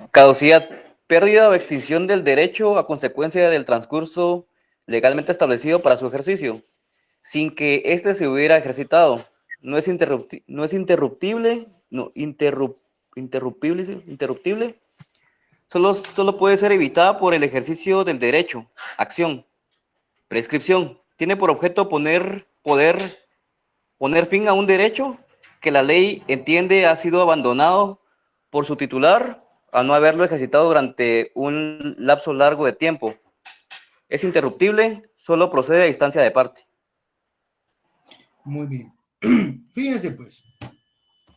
Speaker 6: Caducidad, pérdida o extinción del derecho a consecuencia del transcurso legalmente establecido para su ejercicio, sin que éste se hubiera ejercitado. No es interruptible. Solo puede ser evitada por el ejercicio del derecho. Acción. Prescripción. Tiene por objeto poner fin a un derecho que la ley entiende ha sido abandonado por su titular a no haberlo ejercitado durante un lapso largo de tiempo. Es interruptible, solo procede a instancia de parte.
Speaker 1: Muy bien. Fíjense pues.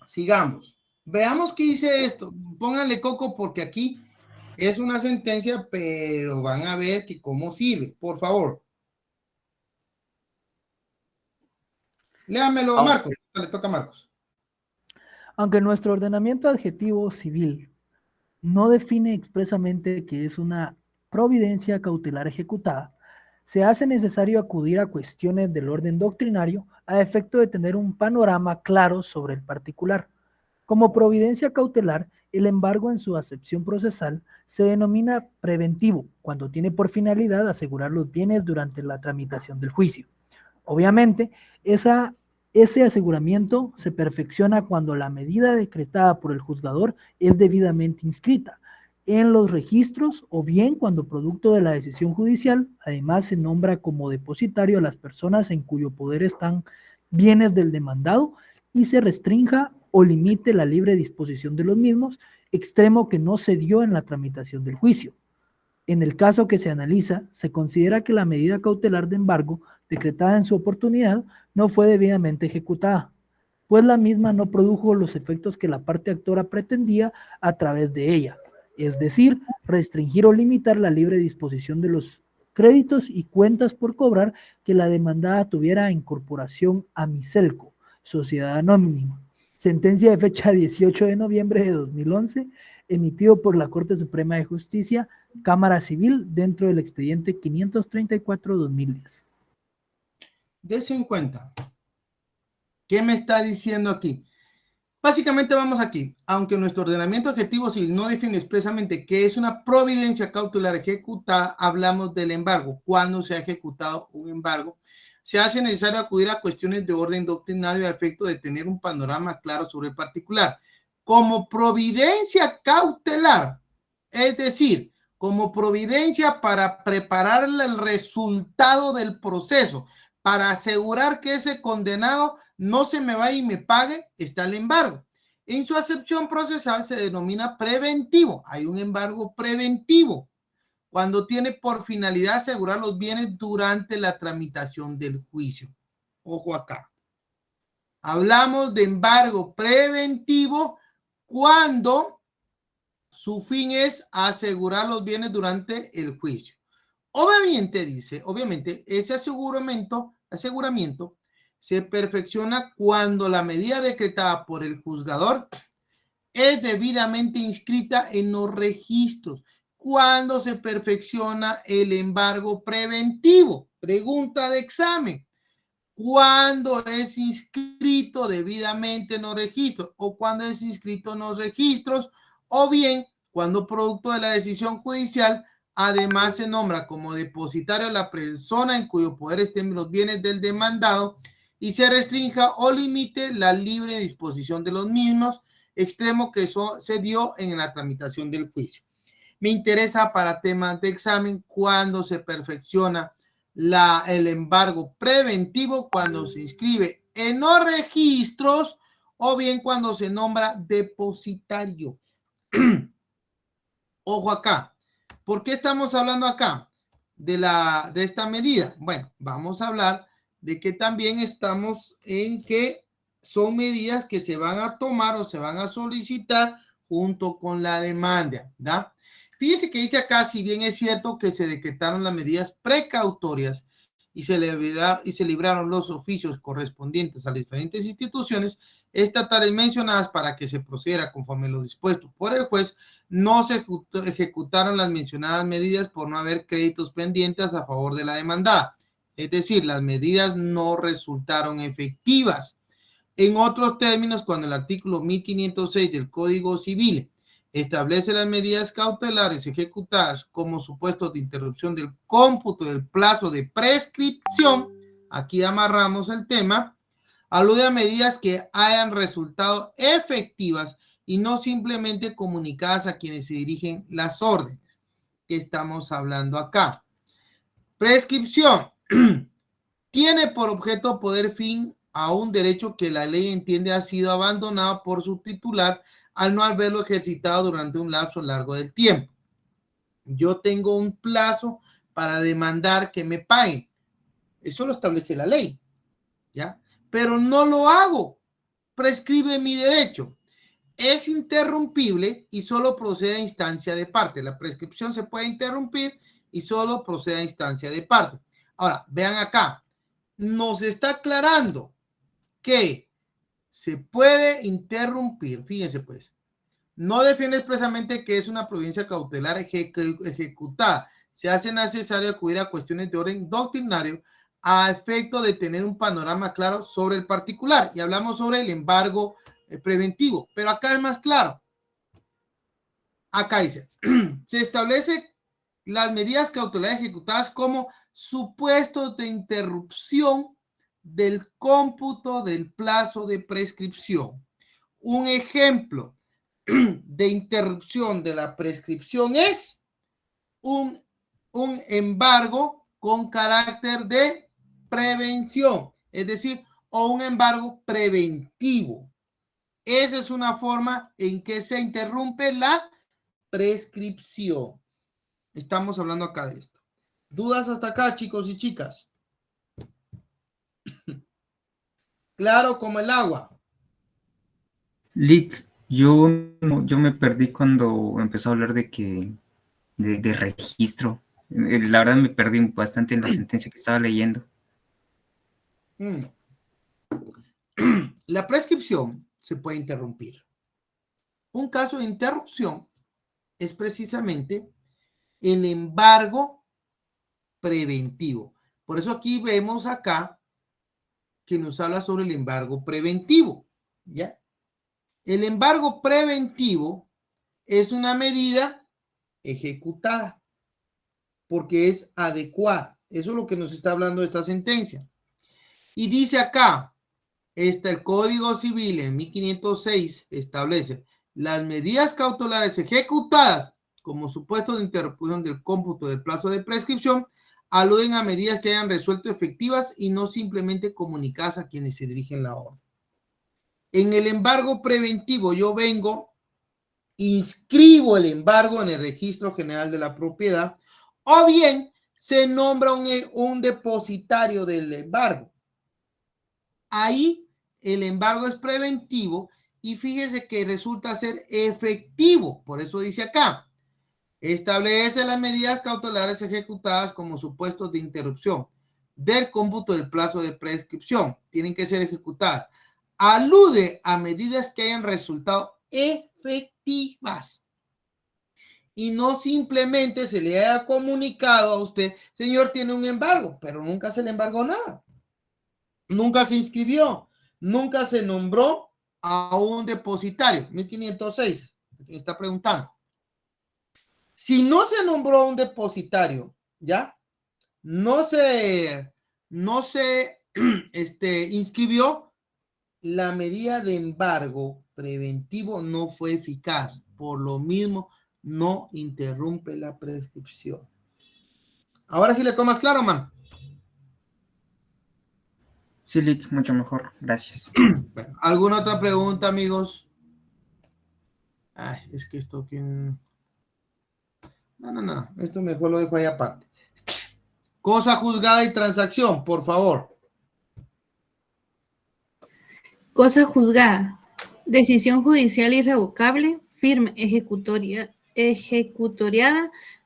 Speaker 1: Sigamos. Veamos qué dice esto. Pónganle coco porque aquí es una sentencia, pero van a ver que cómo sirve. Por favor. Léamelo, Marcos. Le toca a Marcos.
Speaker 3: Aunque nuestro ordenamiento adjetivo civil no define expresamente que es una providencia cautelar ejecutada, se hace necesario acudir a cuestiones del orden doctrinario a efecto de tener un panorama claro sobre el particular. Como providencia cautelar, el embargo en su acepción procesal se denomina preventivo cuando tiene por finalidad asegurar los bienes durante la tramitación del juicio. Obviamente, ese aseguramiento se perfecciona cuando la medida decretada por el juzgador es debidamente inscrita en los registros o bien cuando producto de la decisión judicial, además se nombra como depositario a las personas en cuyo poder están bienes del demandado y se restrinja o limite la libre disposición de los mismos, extremo que no se dio en la tramitación del juicio. En el caso que se analiza, se considera que la medida cautelar de embargo decretada en su oportunidad no fue debidamente ejecutada, pues la misma no produjo los efectos que la parte actora pretendía a través de ella, es decir, restringir o limitar la libre disposición de los créditos y cuentas por cobrar que la demandada tuviera en corporación a Miselco, sociedad anónima. Sentencia de fecha 18 de noviembre de 2011, emitido por la Corte Suprema de Justicia, Cámara Civil, dentro del expediente 534-2010.
Speaker 1: Dese en cuenta. ¿Qué me está diciendo aquí? Básicamente vamos aquí. Aunque nuestro ordenamiento adjetivo civil no define expresamente qué es una providencia cautelar ejecutada, hablamos del embargo. Cuando se ha ejecutado un embargo, se hace necesario acudir a cuestiones de orden doctrinario a efecto de tener un panorama claro sobre el particular. Como providencia cautelar, es decir, como providencia para preparar el resultado del proceso, para asegurar que ese condenado no se me vaya y me pague, está el embargo. En su acepción procesal se denomina preventivo. Hay un embargo preventivo cuando tiene por finalidad asegurar los bienes durante la tramitación del juicio. Ojo acá. Hablamos de embargo preventivo cuando su fin es asegurar los bienes durante el juicio. Obviamente, ese aseguramiento se perfecciona cuando la medida decretada por el juzgador es debidamente inscrita en los registros. ¿Cuándo se perfecciona el embargo preventivo? Pregunta de examen. ¿Cuándo es inscrito debidamente en los registros? ¿O cuándo es inscrito en los registros? O bien, cuando producto de la decisión judicial, además se nombra como depositario a la persona en cuyo poder estén los bienes del demandado y se restrinja o limite la libre disposición de los mismos, extremo que eso se dio en la tramitación del juicio. Me interesa para temas de examen cuando se perfecciona el embargo preventivo, cuando se inscribe en los registros o bien cuando se nombra depositario. Ojo acá. ¿Por qué estamos hablando acá de esta medida? Bueno, vamos a hablar de que también estamos en que son medidas que se van a tomar o se van a solicitar junto con la demanda, ¿da? Fíjense que dice acá, si bien es cierto que se decretaron las medidas precautorias y se libraron los oficios correspondientes a las diferentes instituciones estatales mencionadas para que se procediera conforme lo dispuesto por el juez, no se ejecutaron las mencionadas medidas por no haber créditos pendientes a favor de la demandada. Es decir, las medidas no resultaron efectivas. En otros términos, cuando el artículo 1506 del Código Civil establece las medidas cautelares ejecutadas como supuestos de interrupción del cómputo del plazo de prescripción, aquí amarramos el tema, alude a medidas que hayan resultado efectivas y no simplemente comunicadas a quienes se dirigen las órdenes que estamos hablando acá. Prescripción tiene por objeto poner fin a un derecho que la ley entiende ha sido abandonado por su titular al no haberlo ejercitado durante un lapso largo del tiempo. Yo tengo un plazo para demandar que me paguen. Eso lo establece la ley, ¿ya? Pero no lo hago. Prescribe mi derecho. Es interrumpible y solo procede a instancia de parte. La prescripción se puede interrumpir y solo procede a instancia de parte. Ahora, vean acá. Nos está aclarando que se puede interrumpir, fíjense pues, no defiende expresamente que es una providencia cautelar ejecutada. Se hace necesario acudir a cuestiones de orden doctrinario a efecto de tener un panorama claro sobre el particular. Y hablamos sobre el embargo preventivo, pero acá es más claro. Acá dice, se establece las medidas cautelares ejecutadas como supuestos de interrupción del cómputo del plazo de prescripción. Un ejemplo de interrupción de la prescripción es un embargo con carácter de prevención, es decir, o un embargo preventivo. Esa es una forma en que se interrumpe la prescripción. Estamos hablando acá de esto. ¿Dudas hasta acá, chicos y chicas? Claro como el agua.
Speaker 9: Lick, yo me perdí cuando empezó a hablar de registro. La verdad me perdí bastante en la sentencia que estaba leyendo.
Speaker 1: La prescripción se puede interrumpir. Un caso de interrupción es precisamente el embargo preventivo. Por eso aquí vemos acá que nos habla sobre el embargo preventivo, ¿ya? El embargo preventivo es una medida ejecutada porque es adecuada. Eso es lo que nos está hablando esta sentencia. Y dice acá, el Código Civil en 1506 establece las medidas cautelares ejecutadas como supuesto de interrupción del cómputo del plazo de prescripción aluden a medidas que hayan resuelto efectivas y no simplemente comunicadas a quienes se dirigen la orden. En el embargo preventivo yo vengo, inscribo el embargo en el registro general de la propiedad, o bien se nombra un depositario del embargo. Ahí el embargo es preventivo y fíjese que resulta ser efectivo. Por eso dice acá, establece las medidas cautelares ejecutadas como supuestos de interrupción del cómputo del plazo de prescripción. Tienen que ser ejecutadas. Alude a medidas que hayan resultado efectivas. Y no simplemente se le haya comunicado a usted, señor, tiene un embargo, pero nunca se le embargó nada. Nunca se inscribió, nunca se nombró a un depositario. 1506, ¿quién está preguntando? Si no se nombró a un depositario, ¿ya? No se inscribió, la medida de embargo preventivo no fue eficaz. Por lo mismo, no interrumpe la prescripción. Ahora sí le quedó más claro, man.
Speaker 9: Sí, Lick, mucho mejor. Gracias.
Speaker 1: Bueno, ¿alguna otra pregunta, amigos? Ay, es que esto que... No. Esto mejor lo dejo ahí aparte. Cosa juzgada y transacción, por favor.
Speaker 2: Cosa juzgada. Decisión judicial irrevocable, firme, ejecutoriada,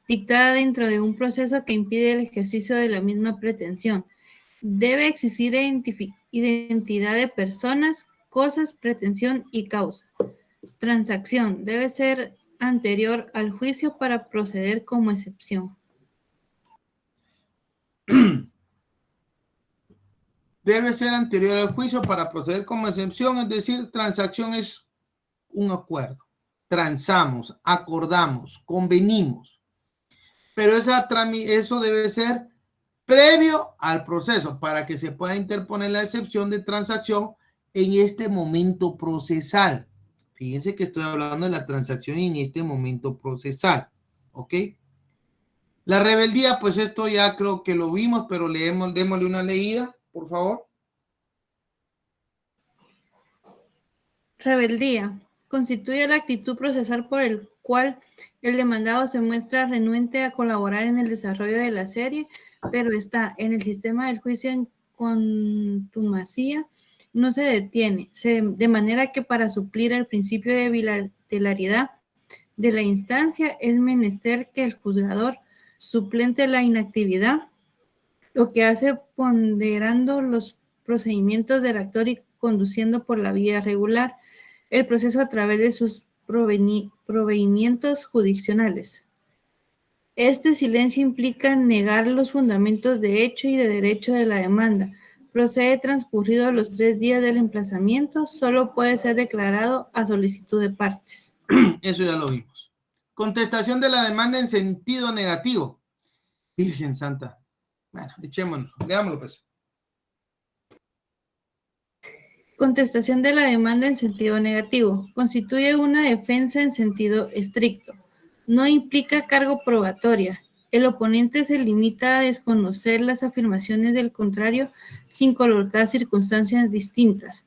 Speaker 2: dictada dentro de un proceso que impide el ejercicio de la misma pretensión. Debe existir identidad de personas, cosas, pretensión y causa. Transacción. Debe ser anterior al juicio para proceder como excepción.
Speaker 1: Debe ser anterior al juicio para proceder como excepción, es decir, transacción es un acuerdo. Transamos, acordamos, convenimos. Pero eso debe ser previo al proceso para que se pueda interponer la excepción de transacción en este momento procesal. Fíjense que estoy hablando de la transacción en este momento procesal. ¿Ok? La rebeldía, pues esto ya creo que lo vimos, pero démosle una leída, por favor.
Speaker 2: Rebeldía. Constituye la actitud procesal por el cual el demandado se muestra renuente a colaborar en el desarrollo de la serie, pero está en el sistema del juicio en contumacia, no se detiene, de manera que para suplir el principio de bilateralidad de la instancia es menester que el juzgador suplente la inactividad, lo que hace ponderando los procedimientos del actor y conduciendo por la vía regular el proceso a través de sus proveimientos jurisdiccionales. Este silencio implica negar los fundamentos de hecho y de derecho de la demanda. Procede transcurridos los 3 días del emplazamiento, solo puede ser declarado a solicitud de partes.
Speaker 1: Eso ya lo vimos. Contestación de la demanda en sentido negativo. Virgen Santa. Bueno, echémonos, leámoslo pues.
Speaker 2: Contestación de la demanda en sentido negativo. Constituye una defensa en sentido estricto. No implica cargo probatoria. El oponente se limita a desconocer las afirmaciones del contrario sin colocar circunstancias distintas.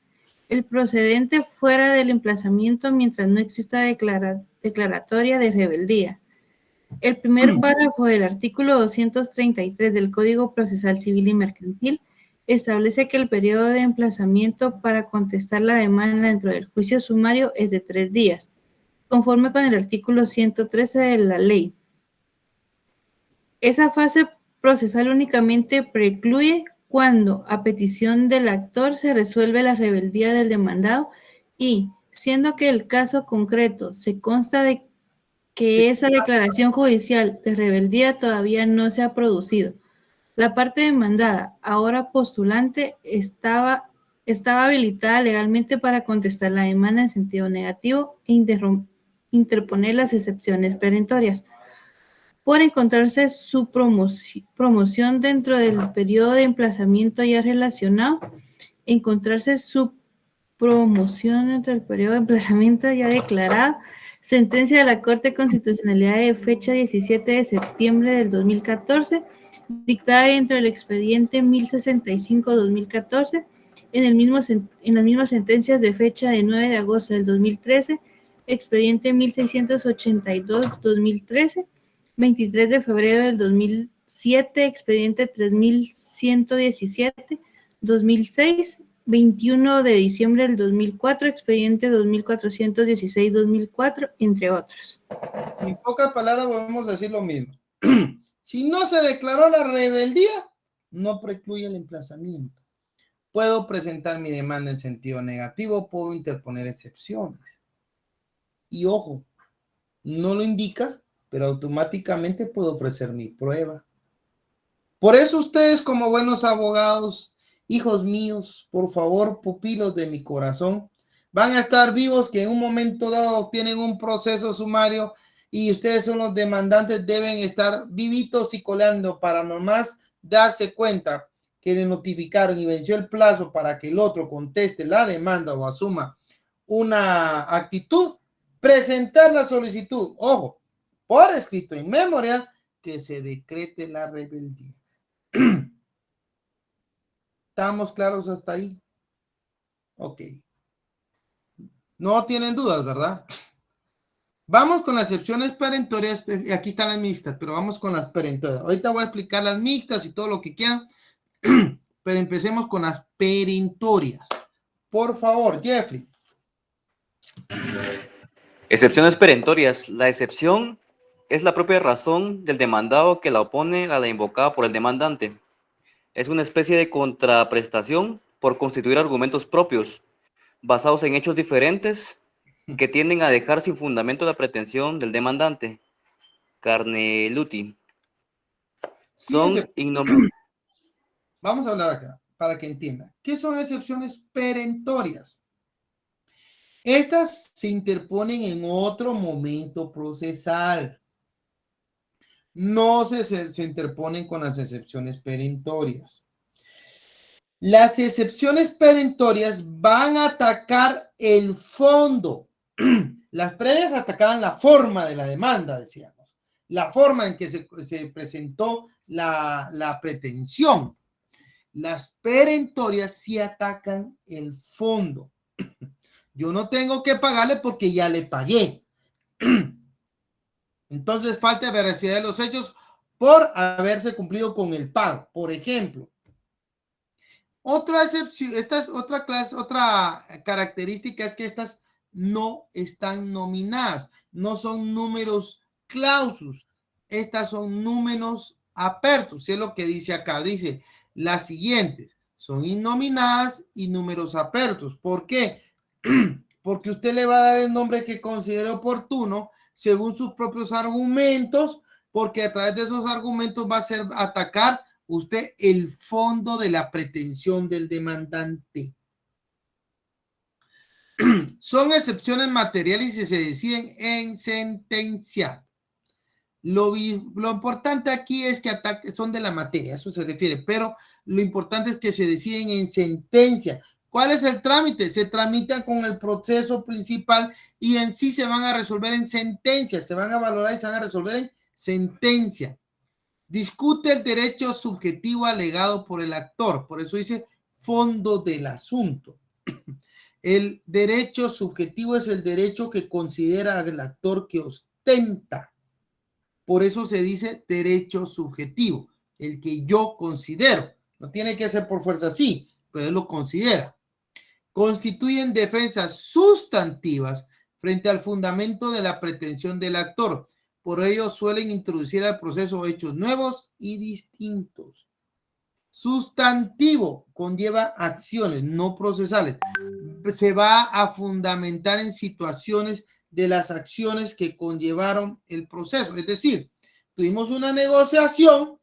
Speaker 2: El procedente fuera del emplazamiento mientras no exista declaratoria de rebeldía. El primer párrafo del artículo 233 del Código Procesal Civil y Mercantil establece que el periodo de emplazamiento para contestar la demanda dentro del juicio sumario es de 3 días, conforme con el artículo 113 de la ley. Esa fase procesal únicamente precluye cuando, a petición del actor, se resuelve la rebeldía del demandado y, siendo que el caso concreto se consta de que esa declaración judicial de rebeldía todavía no se ha producido. La parte demandada, ahora postulante, estaba habilitada legalmente para contestar la demanda en sentido negativo e interponer las excepciones perentorias. Por encontrarse su promoción dentro del periodo de emplazamiento ya relacionado, encontrarse su promoción dentro del periodo de emplazamiento ya declarado, sentencia de la Corte de Constitucionalidad de fecha 17 de septiembre del 2014, dictada entre el expediente 1065-2014 en las mismas sentencias de fecha de 9 de agosto del 2013, expediente 1682-2013, 23 de febrero del 2007, expediente 3117, 2006, 21 de diciembre del 2004, expediente 2416-2004, entre otros.
Speaker 1: En pocas palabras, volvemos a decir lo mismo. Si no se declaró la rebeldía, no precluye el emplazamiento. Puedo presentar mi demanda en sentido negativo, puedo interponer excepciones. Y ojo, no lo indica, pero automáticamente puedo ofrecer mi prueba. Por eso ustedes, como buenos abogados, hijos míos, por favor, pupilos de mi corazón, van a estar vivos que en un momento dado tienen un proceso sumario y ustedes son los demandantes, deben estar vivitos y coleando para nomás darse cuenta que le notificaron y venció el plazo para que el otro conteste la demanda o asuma una actitud, presentar la solicitud, ojo, por escrito en memorial, que se decrete la rebeldía. ¿Estamos claros hasta ahí? Ok. No tienen dudas, ¿verdad? Vamos con las excepciones perentorias. Aquí están las mixtas, pero vamos con las perentorias. Ahorita voy a explicar las mixtas y todo lo que quieran, pero empecemos con las perentorias. Por favor, Jeffrey.
Speaker 6: Excepciones perentorias. La excepción es la propia razón del demandado que la opone a la invocada por el demandante. Es una especie de contraprestación por constituir argumentos propios, basados en hechos diferentes, que tienden a dejar sin fundamento la pretensión del demandante. Carneluti. Son
Speaker 1: Vamos a hablar acá para que entiendan. ¿Qué son excepciones perentorias? Estas se interponen en otro momento procesal. No se interponen con las excepciones perentorias. Las excepciones perentorias van a atacar el fondo. Las previas atacaban la forma de la demanda, decíamos. La forma en que se presentó la pretensión. Las perentorias sí atacan el fondo. Yo no tengo que pagarle porque ya le pagué. Entonces, falta de veracidad de los hechos por haberse cumplido con el pago. Por ejemplo, otra excepción, esta es otra clase, otra característica es que estas no están nominadas, no son números clausus, estas son números apertus, es lo que dice acá, dice las siguientes, son innominadas y números apertus. ¿Por qué? Porque usted le va a dar el nombre que considere oportuno según sus propios argumentos, porque a través de esos argumentos va a ser atacar usted el fondo de la pretensión del demandante. Son excepciones materiales y se deciden en sentencia. Lo importante aquí es que son de la materia, eso se refiere, pero lo importante es que se deciden en sentencia. ¿Cuál es el trámite? Se tramita con el proceso principal y en sí se van a resolver en sentencia, se van a valorar y se van a resolver en sentencia. Discute el derecho subjetivo alegado por el actor, por eso dice fondo del asunto. El derecho subjetivo es el derecho que considera el actor que ostenta. Por eso se dice derecho subjetivo, el que yo considero. No tiene que ser por fuerza así, pero él lo considera. Constituyen defensas sustantivas frente al fundamento de la pretensión del actor. Por ello suelen introducir al proceso hechos nuevos y distintos. Sustantivo conlleva acciones no procesales. Se va a fundamentar en situaciones de las acciones que conllevaron el proceso. Es decir, tuvimos una negociación.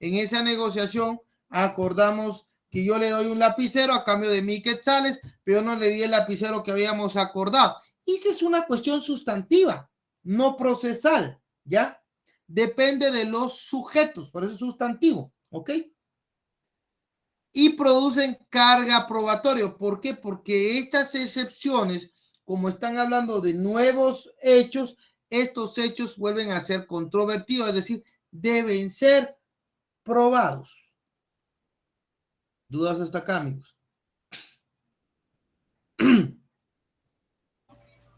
Speaker 1: En esa negociación acordamos que yo le doy un lapicero a cambio de 1,000 quetzales, pero yo no le di el lapicero que habíamos acordado. Y esa es una cuestión sustantiva, no procesal, ¿ya? Depende de los sujetos, por eso es sustantivo, ¿ok? Y producen carga probatoria. ¿Por qué? Porque estas excepciones, como están hablando de nuevos hechos, estos hechos vuelven a ser controvertidos, es decir, deben ser probados. ¿Dudas hasta acá, amigos?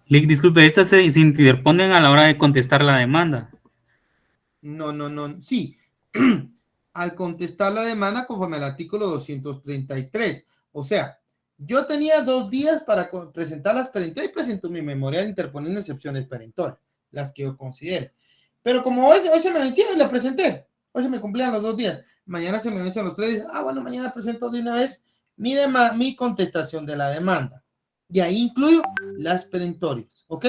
Speaker 11: Lick, disculpe, estas se interponen a la hora de contestar la demanda.
Speaker 1: No. Sí, al contestar la demanda conforme al artículo 233. O sea, yo tenía 2 días para presentar las perentorias y presento mi memorial interponiendo excepciones perentorias, las que yo considere. Pero como hoy se me vencía y la presenté, hoy se me cumplían los 2 días, mañana se me vencen los 3 días, bueno, mañana presento de una vez mi contestación de la demanda. Y ahí incluyo las perentorias, ¿ok?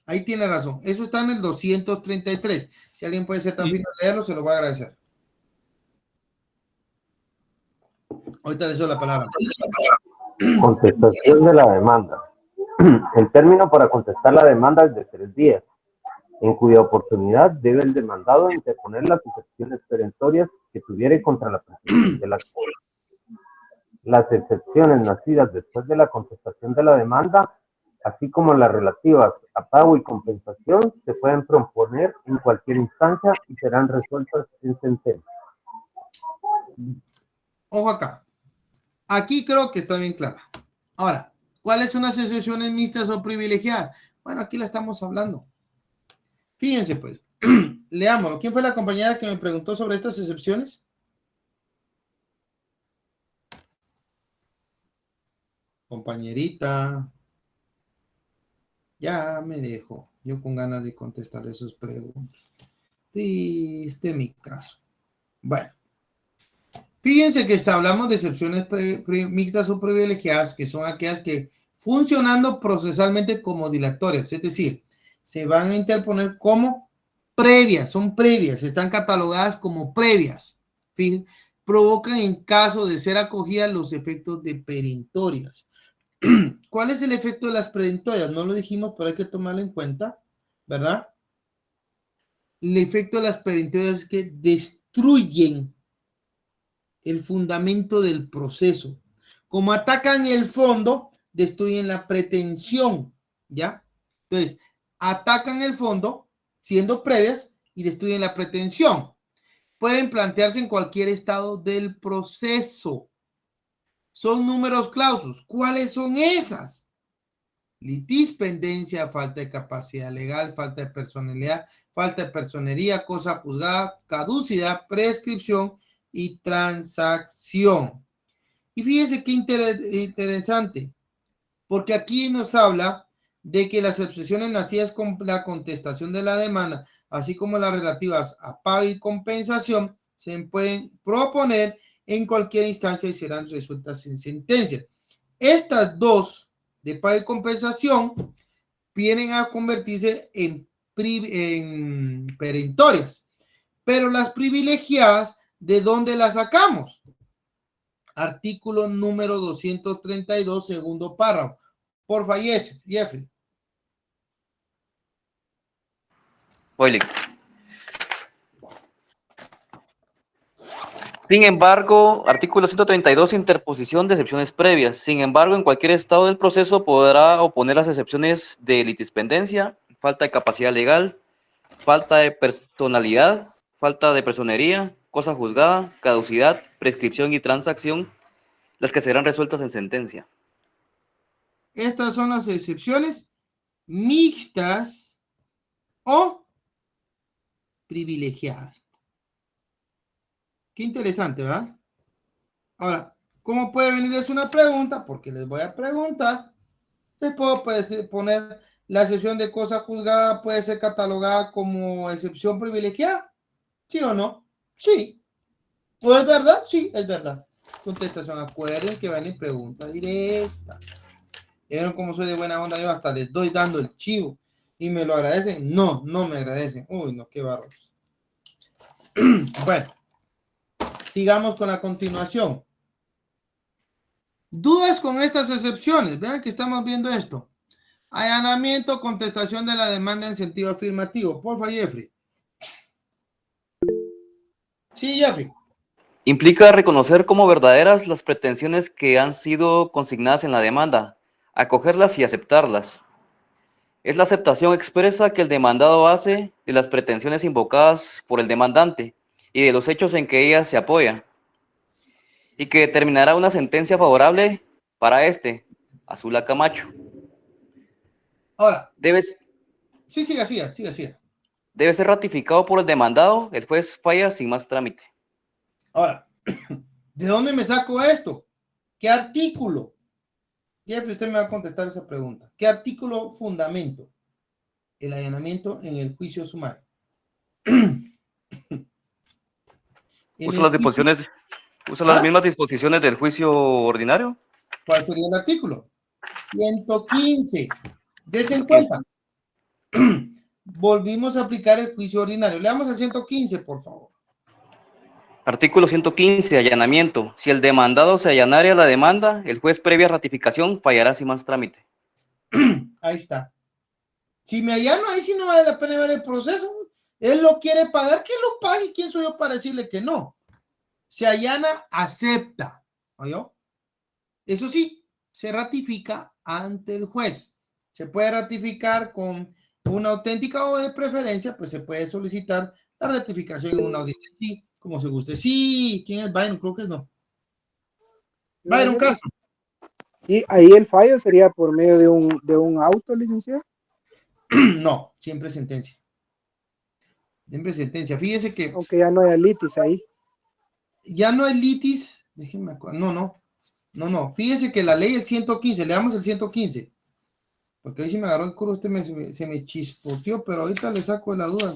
Speaker 1: Ahí tiene razón. Eso está en el 233. Si alguien puede ser tan fino de leerlo, se lo voy a agradecer. Ahorita le doy la palabra.
Speaker 10: Contestación de la demanda. El término para contestar la demanda es de 3 días, en cuya oportunidad debe el demandado interponer las excepciones perentorias que tuviere contra la presentación de las cosas. Las excepciones nacidas después de la contestación de la demanda, así como las relativas a pago y compensación, se pueden proponer en cualquier instancia y serán resueltas en sentencia.
Speaker 1: Ojo acá. Aquí creo que está bien clara. Ahora, ¿cuáles son las excepciones mixtas o privilegiadas? Bueno, aquí la estamos hablando. Fíjense, pues. Leámoslo. ¿Quién fue la compañera que me preguntó sobre estas excepciones? Compañerita. Ya me dejo. Yo con ganas de contestar esas preguntas. Este es mi caso. Bueno. Fíjense que hablamos de excepciones mixtas o privilegiadas, que son aquellas que funcionando procesalmente como dilatorias, es decir, se van a interponer como previas, son previas, están catalogadas como previas. Fíjense, provocan en caso de ser acogidas los efectos de perentorias. ¿Cuál es el efecto de las perentorias? No lo dijimos, pero hay que tomarlo en cuenta, ¿verdad? El efecto de las perentorias es que destruyen el fundamento del proceso. Como atacan el fondo, destruyen la pretensión, ¿ya? Entonces, atacan el fondo, siendo previas, y destruyen la pretensión. Pueden plantearse en cualquier estado del proceso. Son números clausus. ¿Cuáles son esas? Litispendencia, falta de capacidad legal, falta de personalidad, falta de personería, cosa juzgada, caducidad, prescripción y transacción. Y fíjese qué interesante, porque aquí nos habla de que las excepciones nacidas con la contestación de la demanda, así como las relativas a pago y compensación, se pueden proponer en cualquier instancia y serán resueltas en sentencia. Estas dos de pago y compensación vienen a convertirse en perentorias, pero las privilegiadas, ¿de dónde las sacamos? Artículo número 232, segundo párrafo. Porfa, Jeffrey.
Speaker 6: Oye. Sin embargo, artículo 132, interposición de excepciones previas. Sin embargo, en cualquier estado del proceso podrá oponer las excepciones de litispendencia, falta de capacidad legal, falta de personalidad, falta de personería, cosa juzgada, caducidad, prescripción y transacción, las que serán resueltas en sentencia.
Speaker 1: Estas son las excepciones mixtas o privilegiadas. Qué interesante, ¿verdad? Ahora, ¿cómo puede venir? Es una pregunta, porque les voy a preguntar. Les puedo poner la excepción de cosa juzgada, puede ser catalogada como excepción privilegiada. ¿Sí o no? Sí. ¿O es verdad? Sí, es verdad. Contestación. Acuerden que van en pregunta directa. ¿Vieron cómo soy de buena onda? Yo hasta les doy dando el chivo. ¿Y me lo agradecen? No, no me agradecen. Uy, no, qué bárbaros. Bueno. Sigamos con la continuación. ¿Dudas con estas excepciones? Vean que estamos viendo esto. Allanamiento, contestación de la demanda en sentido afirmativo. Porfa, Jeffrey. Sí, Jeffrey.
Speaker 6: Implica reconocer como verdaderas las pretensiones que han sido consignadas en la demanda, acogerlas y aceptarlas. Es la aceptación expresa que el demandado hace de las pretensiones invocadas por el demandante, y de los hechos en que ella se apoya, y que determinará una sentencia favorable para Azula Camacho.
Speaker 1: Ahora,
Speaker 6: Debe
Speaker 1: siga.
Speaker 6: ser ratificado por el demandado, el juez falla sin más trámite.
Speaker 1: Ahora, ¿de dónde me saco esto? ¿Qué artículo? Jeffrey, usted me va a contestar esa pregunta. ¿Qué artículo fundamento el allanamiento en el juicio sumario?
Speaker 6: ¿Usa las mismas disposiciones del juicio ordinario?
Speaker 1: ¿Cuál sería el artículo? 115. Dese en cuenta. Volvimos a aplicar el juicio ordinario. Leamos el 115, por favor.
Speaker 6: Artículo 115, allanamiento. Si el demandado se allanare a la demanda, el juez previa ratificación fallará sin más trámite.
Speaker 1: Ahí está. Si me allano, ahí sí no vale la pena ver el proceso. Él lo quiere pagar, que lo pague. ¿Quién soy yo para decirle que no? Se allana, acepta. ¿Oyó? Eso sí, se ratifica ante el juez. Se puede ratificar con una auténtica o de preferencia, pues se puede solicitar la ratificación en una audiencia. Sí, como se guste. Sí, ¿quién es Byron? Creo que no. Byron Castro.
Speaker 12: Sí, ahí el fallo sería por medio de un auto, licenciado.
Speaker 1: No, siempre sentencia. Siempre sentencia. Fíjese que...
Speaker 12: Aunque ya no hay litis ahí.
Speaker 1: Ya no hay litis. Déjenme acuerdo. No. Fíjese que la ley, el 115, leamos el 115. Porque ahí sí me agarró el culo, se me chispoteó, pero ahorita le saco de la duda.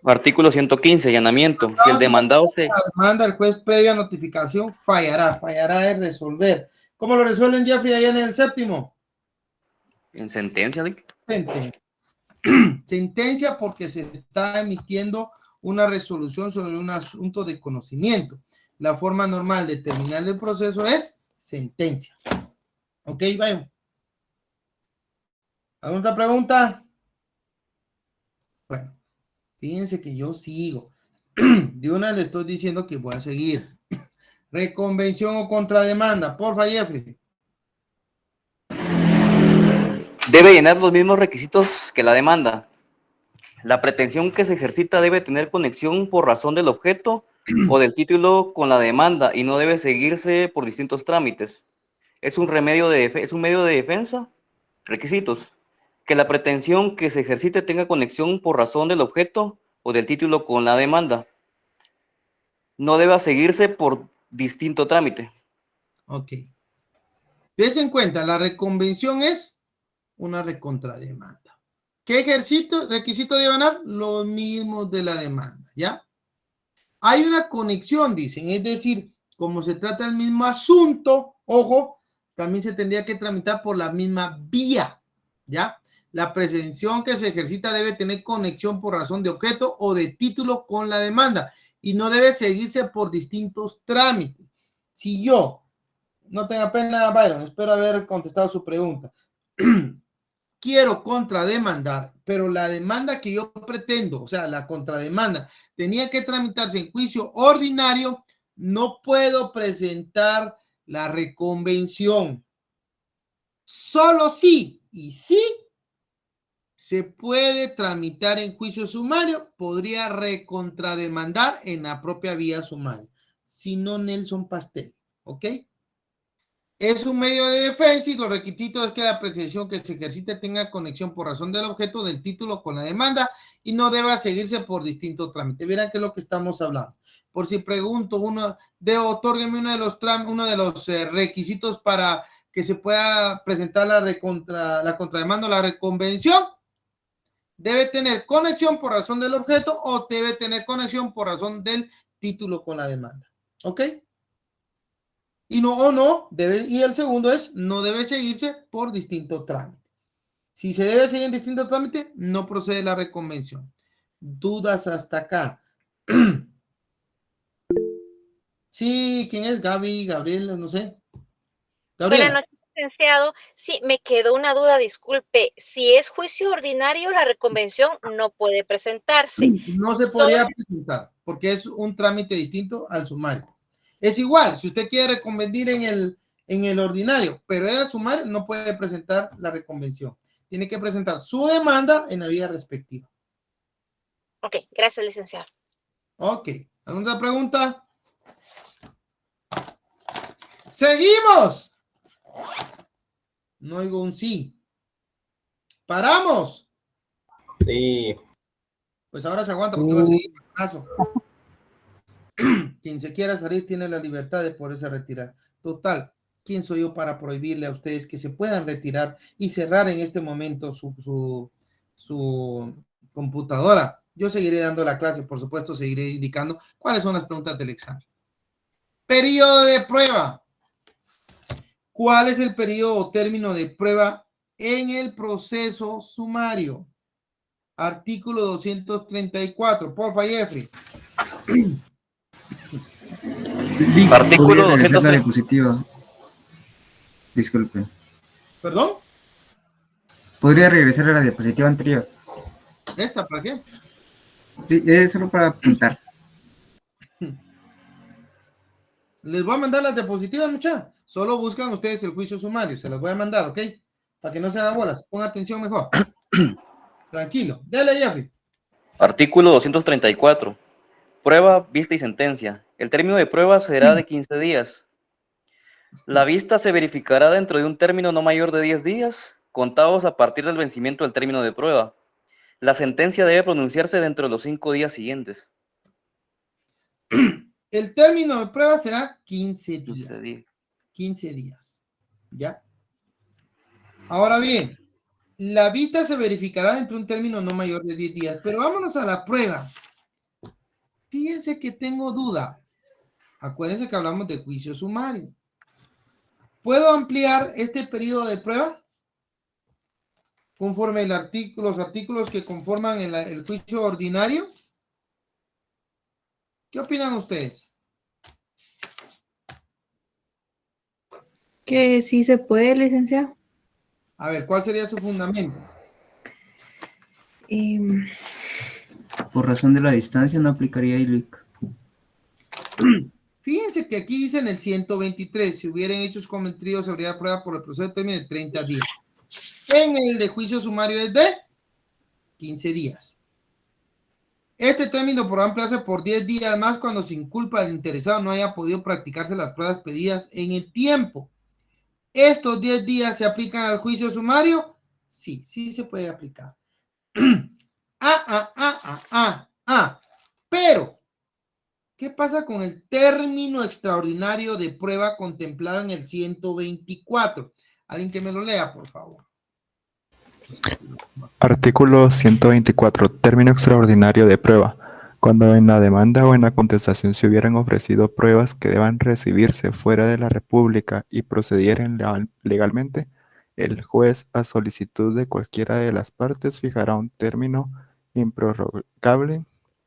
Speaker 6: Artículo 115, allanamiento. Si el demandado se...
Speaker 1: La demanda, el juez previa notificación fallará de resolver. ¿Cómo lo resuelven, Jeffrey, allá en el séptimo?
Speaker 6: En sentencia, Dick.
Speaker 1: Sentencia porque se está emitiendo una resolución sobre un asunto de conocimiento. La forma normal de terminar el proceso es sentencia. Ok, vaya. ¿Alguna otra pregunta? Bueno, fíjense que yo sigo. De una vez le estoy diciendo que voy a seguir. Reconvención o contrademanda. Porfa, Jeffrey.
Speaker 6: Debe llenar los mismos requisitos que la demanda. La pretensión que se ejercita debe tener conexión por razón del objeto o del título con la demanda y no debe seguirse por distintos trámites. Es un medio de defensa. Requisitos. Que la pretensión que se ejercite tenga conexión por razón del objeto o del título con la demanda. No debe seguirse por distinto trámite.
Speaker 1: Ok. Des en cuenta, la reconvención es una recontrademanda. ¿Qué requisito debe ganar? Los mismos de la demanda, ¿ya? Hay una conexión, dicen, es decir, como se trata del mismo asunto, ojo, también se tendría que tramitar por la misma vía, ¿ya? La pretensión que se ejercita debe tener conexión por razón de objeto o de título con la demanda y no debe seguirse por distintos trámites. Si yo, no tenga pena, Byron, espero haber contestado su pregunta. Quiero contrademandar, pero la demanda que yo pretendo, o sea, la contrademanda, tenía que tramitarse en juicio ordinario, no puedo presentar la reconvención. Solo sí, y sí, se puede tramitar en juicio sumario, podría recontrademandar en la propia vía sumaria. Si no, Nelson Pastel, ¿ok? Es un medio de defensa y los requisitos es que la pretensión que se ejercite tenga conexión por razón del objeto del título con la demanda y no deba seguirse por distintos trámites. Verán qué es lo que estamos hablando. Por si pregunto, otórgueme uno de los requisitos para que se pueda presentar la contrademanda o la reconvención. Debe tener conexión por razón del objeto o debe tener conexión por razón del título con la demanda. ¿Ok? Y el segundo es, no debe seguirse por distintos trámites. Si se debe seguir en distintos trámites, no procede la reconvención. Dudas hasta acá. Sí, ¿quién es? Gabriel, no sé. Gabriela.
Speaker 13: Buenas noches, licenciado. Sí, me quedó una duda, disculpe. Si es juicio ordinario, la reconvención no puede presentarse.
Speaker 1: No se podría presentar, porque es un trámite distinto al sumario. Es igual, si usted quiere reconvenir en el ordinario, pero es sumario, no puede presentar la reconvención. Tiene que presentar su demanda en la vía respectiva.
Speaker 13: Ok, gracias, licenciado.
Speaker 1: Ok. ¿Alguna pregunta? ¡Seguimos! No oigo un sí. ¿Paramos?
Speaker 10: Sí.
Speaker 1: Pues ahora se aguanta porque va a seguir el caso. Quien se quiera salir tiene la libertad de poderse retirar. Total, ¿quién soy yo para prohibirle a ustedes que se puedan retirar y cerrar en este momento su computadora? Yo seguiré dando la clase, por supuesto, seguiré indicando cuáles son las preguntas del examen. Periodo de prueba. ¿Cuál es el periodo o término de prueba en el proceso sumario? Artículo 234. Porfa, Jeffrey.
Speaker 6: Artículo
Speaker 9: ¿Podría regresar la
Speaker 6: 230.
Speaker 9: diapositiva? Disculpe.
Speaker 1: ¿Perdón?
Speaker 9: ¿Podría regresar a la diapositiva anterior?
Speaker 1: ¿Esta para qué?
Speaker 9: Sí, es solo para apuntar.
Speaker 1: Les voy a mandar las diapositivas, muchachos. Solo buscan ustedes el juicio sumario. Se las voy a mandar, ¿ok? Para que no se hagan bolas. Pon atención mejor. Tranquilo. Dale, Jeffrey.
Speaker 6: Artículo 234. Prueba, vista y sentencia. El término de prueba será de 15 días. La vista se verificará dentro de un término no mayor de 10 días, contados a partir del vencimiento del término de prueba. La sentencia debe pronunciarse dentro de los 5 días siguientes.
Speaker 1: El término de prueba será 15 días.
Speaker 6: 15 días.
Speaker 1: 15 días. ¿Ya? Ahora bien, la vista se verificará dentro de un término no mayor de 10 días. Pero vámonos a la prueba. Fíjense que tengo duda. Acuérdense que hablamos de juicio sumario. ¿Puedo ampliar este periodo de prueba? Conforme los artículos que conforman el juicio ordinario. ¿Qué opinan ustedes?
Speaker 2: Que sí se puede, licenciado.
Speaker 1: A ver, ¿cuál sería su fundamento?
Speaker 9: Por razón de la distancia no aplicaría ILIC.
Speaker 1: Fíjense que aquí dicen el 123, si hubieran hechos cometidos, habría prueba por el proceso de término de 30 días. En el de juicio sumario es de 15 días. Este término podrá ampliarse por 10 días más cuando sin culpa del interesado no haya podido practicarse las pruebas pedidas en el tiempo. ¿Estos 10 días se aplican al juicio sumario? Sí, sí se puede aplicar. Pero, ¿qué pasa con el término extraordinario de prueba contemplado en el 124? Alguien que me lo lea, por favor.
Speaker 14: Artículo 124. Término extraordinario de prueba. Cuando en la demanda o en la contestación se hubieran ofrecido pruebas que deban recibirse fuera de la República y procedieran legalmente, el juez, a solicitud de cualquiera de las partes, fijará un término improrrogable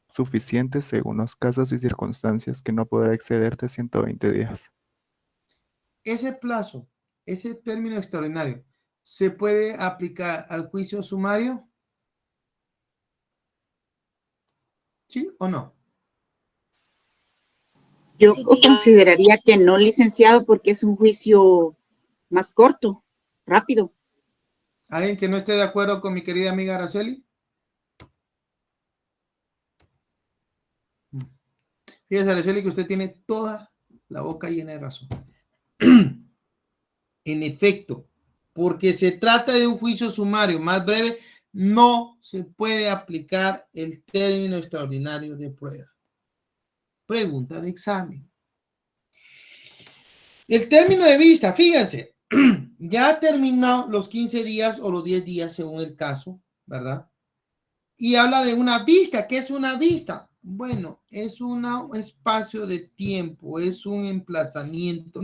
Speaker 14: suficiente según los casos y circunstancias que no podrá exceder de 120 días.
Speaker 1: Ese plazo, ese término extraordinario, ¿se puede aplicar al juicio sumario? ¿Sí o no?
Speaker 5: Yo consideraría que no, licenciado, porque es un juicio más corto, rápido.
Speaker 1: ¿Alguien que no esté de acuerdo con mi querida amiga Araceli? Fíjese, Araceli, que usted tiene toda la boca llena de razón. En efecto, porque se trata de un juicio sumario más breve, no se puede aplicar el término extraordinario de prueba. Pregunta de examen. El término de vista, fíjense, ya terminó los 15 días o los 10 días según el caso, ¿verdad? Y habla de una vista. ¿Qué es una vista? Bueno, es un espacio de tiempo, es un emplazamiento,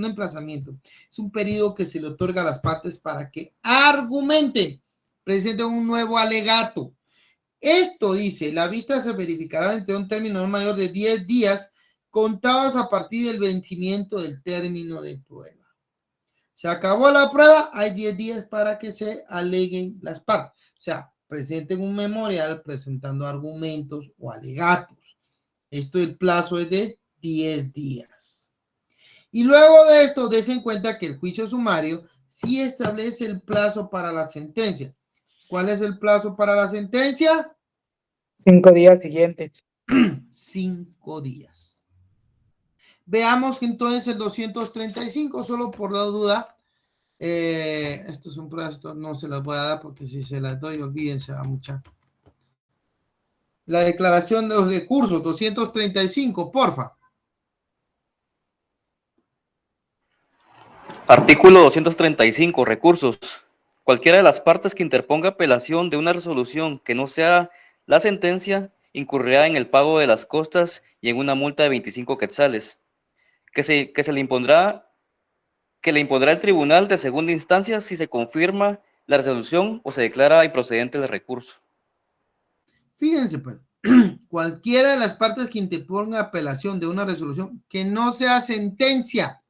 Speaker 1: es un periodo que se le otorga a las partes para que argumenten, presenten un nuevo alegato. Esto dice, la vista se verificará dentro de un término no mayor de 10 días contados a partir del vencimiento del término de prueba. Se acabó la prueba, hay 10 días para que se aleguen las partes. O sea, presenten un memorial presentando argumentos o alegatos. El plazo es de 10 días. Y luego de esto, des en cuenta que el juicio sumario sí establece el plazo para la sentencia. ¿Cuál es el plazo para la sentencia?
Speaker 12: 5 días siguientes.
Speaker 1: 5 días. Veamos que entonces el 235, solo por la duda, estos son pruebas, esto no se las voy a dar porque si se las doy, olvídense a mucha. La declaración de los recursos, 235, porfa.
Speaker 6: Artículo 235. Recursos. Cualquiera de las partes que interponga apelación de una resolución que no sea la sentencia incurrirá en el pago de las costas y en una multa de 25 quetzales, que le impondrá el tribunal de segunda instancia si se confirma la resolución o se declara improcedente el recurso.
Speaker 1: Fíjense, pues, cualquiera de las partes que interponga apelación de una resolución que no sea sentencia,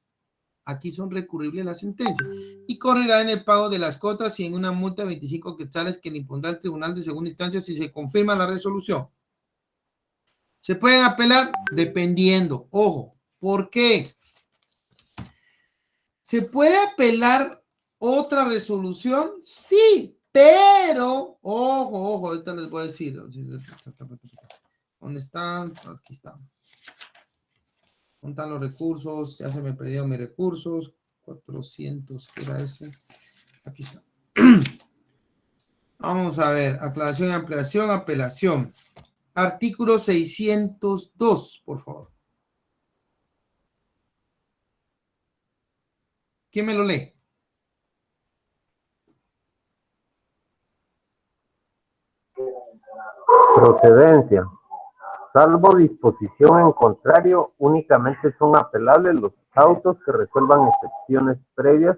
Speaker 1: aquí son recurribles las sentencias, y correrá en el pago de las cotas y en una multa de 25 quetzales que le impondrá el tribunal de segunda instancia si se confirma la resolución. Se pueden apelar dependiendo, ojo, ¿por qué? ¿Se puede apelar otra resolución? Sí, pero, ojo, ahorita les voy a decir. ¿Dónde están? Aquí están. ¿Dónde están los recursos? Ya se me perdieron mis recursos. 400, ¿qué era ese? Aquí está. Vamos a ver. Aclaración, ampliación, apelación. Artículo 602, por favor. ¿Quién me lo lee?
Speaker 10: Procedencia. Salvo disposición en contrario, únicamente son apelables los autos que resuelvan excepciones previas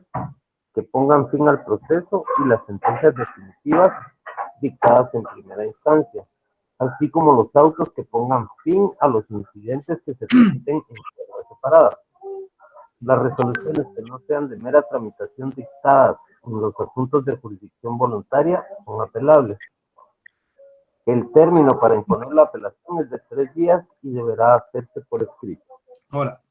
Speaker 10: que pongan fin al proceso y las sentencias definitivas dictadas en primera instancia, así como los autos que pongan fin a los incidentes que se presenten en pruebas separadas. Las resoluciones que no sean de mera tramitación dictadas en los asuntos de jurisdicción voluntaria son apelables. El término para imponer la apelación es de 3 días y deberá hacerse por escrito.
Speaker 1: Ahora,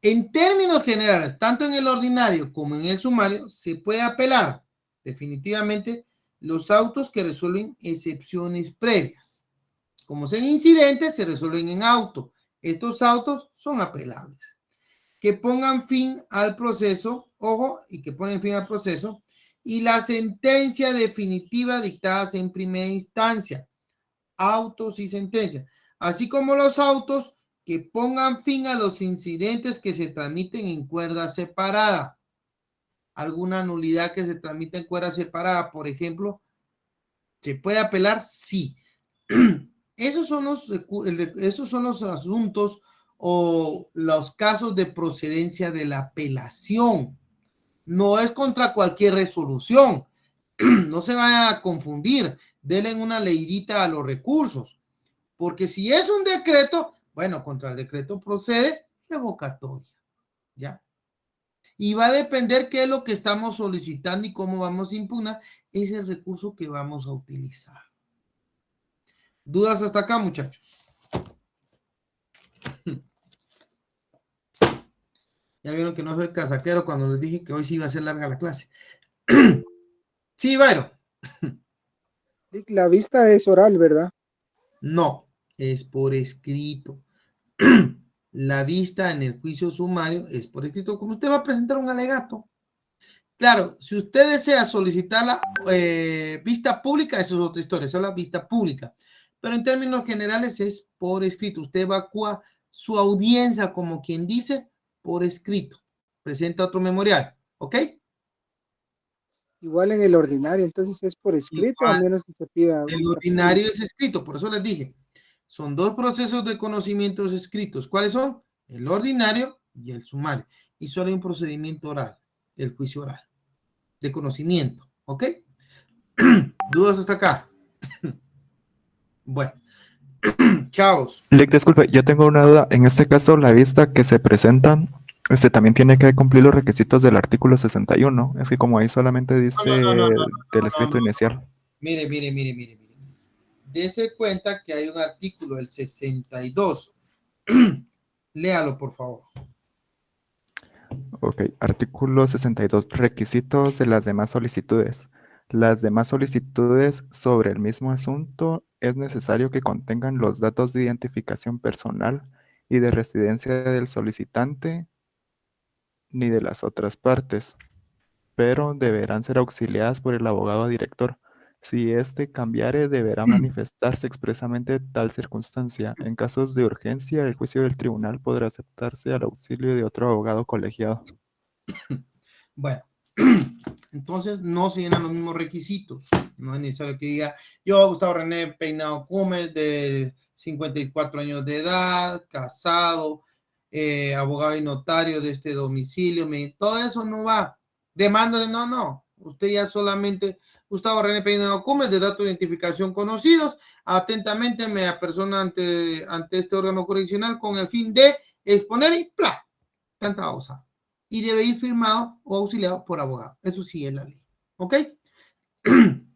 Speaker 1: en términos generales, tanto en el ordinario como en el sumario, se puede apelar definitivamente los autos que resuelven excepciones previas. Como son incidentes, se resuelven en auto. Estos autos son apelables. Que pongan fin al proceso, ojo, y que ponen fin al proceso, y la sentencia definitiva dictadas en primera instancia, autos y sentencias, así como los autos que pongan fin a los incidentes que se tramiten en cuerda separada. Alguna nulidad que se tramite en cuerda separada, por ejemplo, ¿se puede apelar? Sí. Esos son los asuntos o los casos de procedencia de la apelación. No es contra cualquier resolución. No se vayan a confundir. Denle una leidita a los recursos. Porque si es un decreto, bueno, contra el decreto procede revocatoria. ¿Ya? Y va a depender qué es lo que estamos solicitando y cómo vamos a impugnar ese recurso que vamos a utilizar. ¿Dudas hasta acá, muchachos? Ya vieron que no soy casaquero cuando les dije que hoy sí iba a ser larga la clase. Sí, Byron.
Speaker 12: La vista es oral, ¿verdad?
Speaker 1: No, es por escrito. La vista en el juicio sumario es por escrito. Como usted va a presentar un alegato. Claro, si usted desea solicitar la vista pública, eso es otra historia, esa es la vista pública. Pero en términos generales es por escrito. Usted evacúa su audiencia, como quien dice, por escrito. Presenta otro memorial, ¿ok?
Speaker 12: Igual en el ordinario, entonces es por escrito, a menos que se pida.
Speaker 1: El ordinario es escrito, por eso les dije. Son 2 procesos de conocimientos escritos. ¿Cuáles son? El ordinario y el sumario. Y solo hay un procedimiento oral, el juicio oral, de conocimiento, ¿ok? ¿Dudas hasta acá? Bueno. Chavos.
Speaker 14: Lick, disculpe, yo tengo una duda. En este caso, la vista que se presentan, también tiene que cumplir los requisitos del artículo 61. Es que como ahí solamente dice del escrito inicial.
Speaker 1: Mire. Dese cuenta que hay un artículo, el 62. Léalo, por favor.
Speaker 14: Ok, artículo 62. Requisitos de las demás solicitudes. Las demás solicitudes sobre el mismo asunto es necesario que contengan los datos de identificación personal y de residencia del solicitante ni de las otras partes, pero deberán ser auxiliadas por el abogado director. Si éste cambiare, deberá manifestarse expresamente tal circunstancia. En casos de urgencia, el juicio del tribunal podrá aceptarse al auxilio de otro abogado colegiado.
Speaker 1: Bueno, entonces no se llenan los mismos requisitos. No es necesario que diga, yo, Gustavo René Peinado Gómez, de 54 años de edad, casado, abogado y notario de este domicilio. Todo eso no va. Demanda de no. Usted ya solamente, Gustavo René Peinado Gómez, de datos de identificación conocidos, atentamente me apersona ante este órgano correccional con el fin de exponer y ¡plá! Tanta osa. Y debe ir firmado o auxiliado por abogado. Eso sí es la ley. ¿Ok?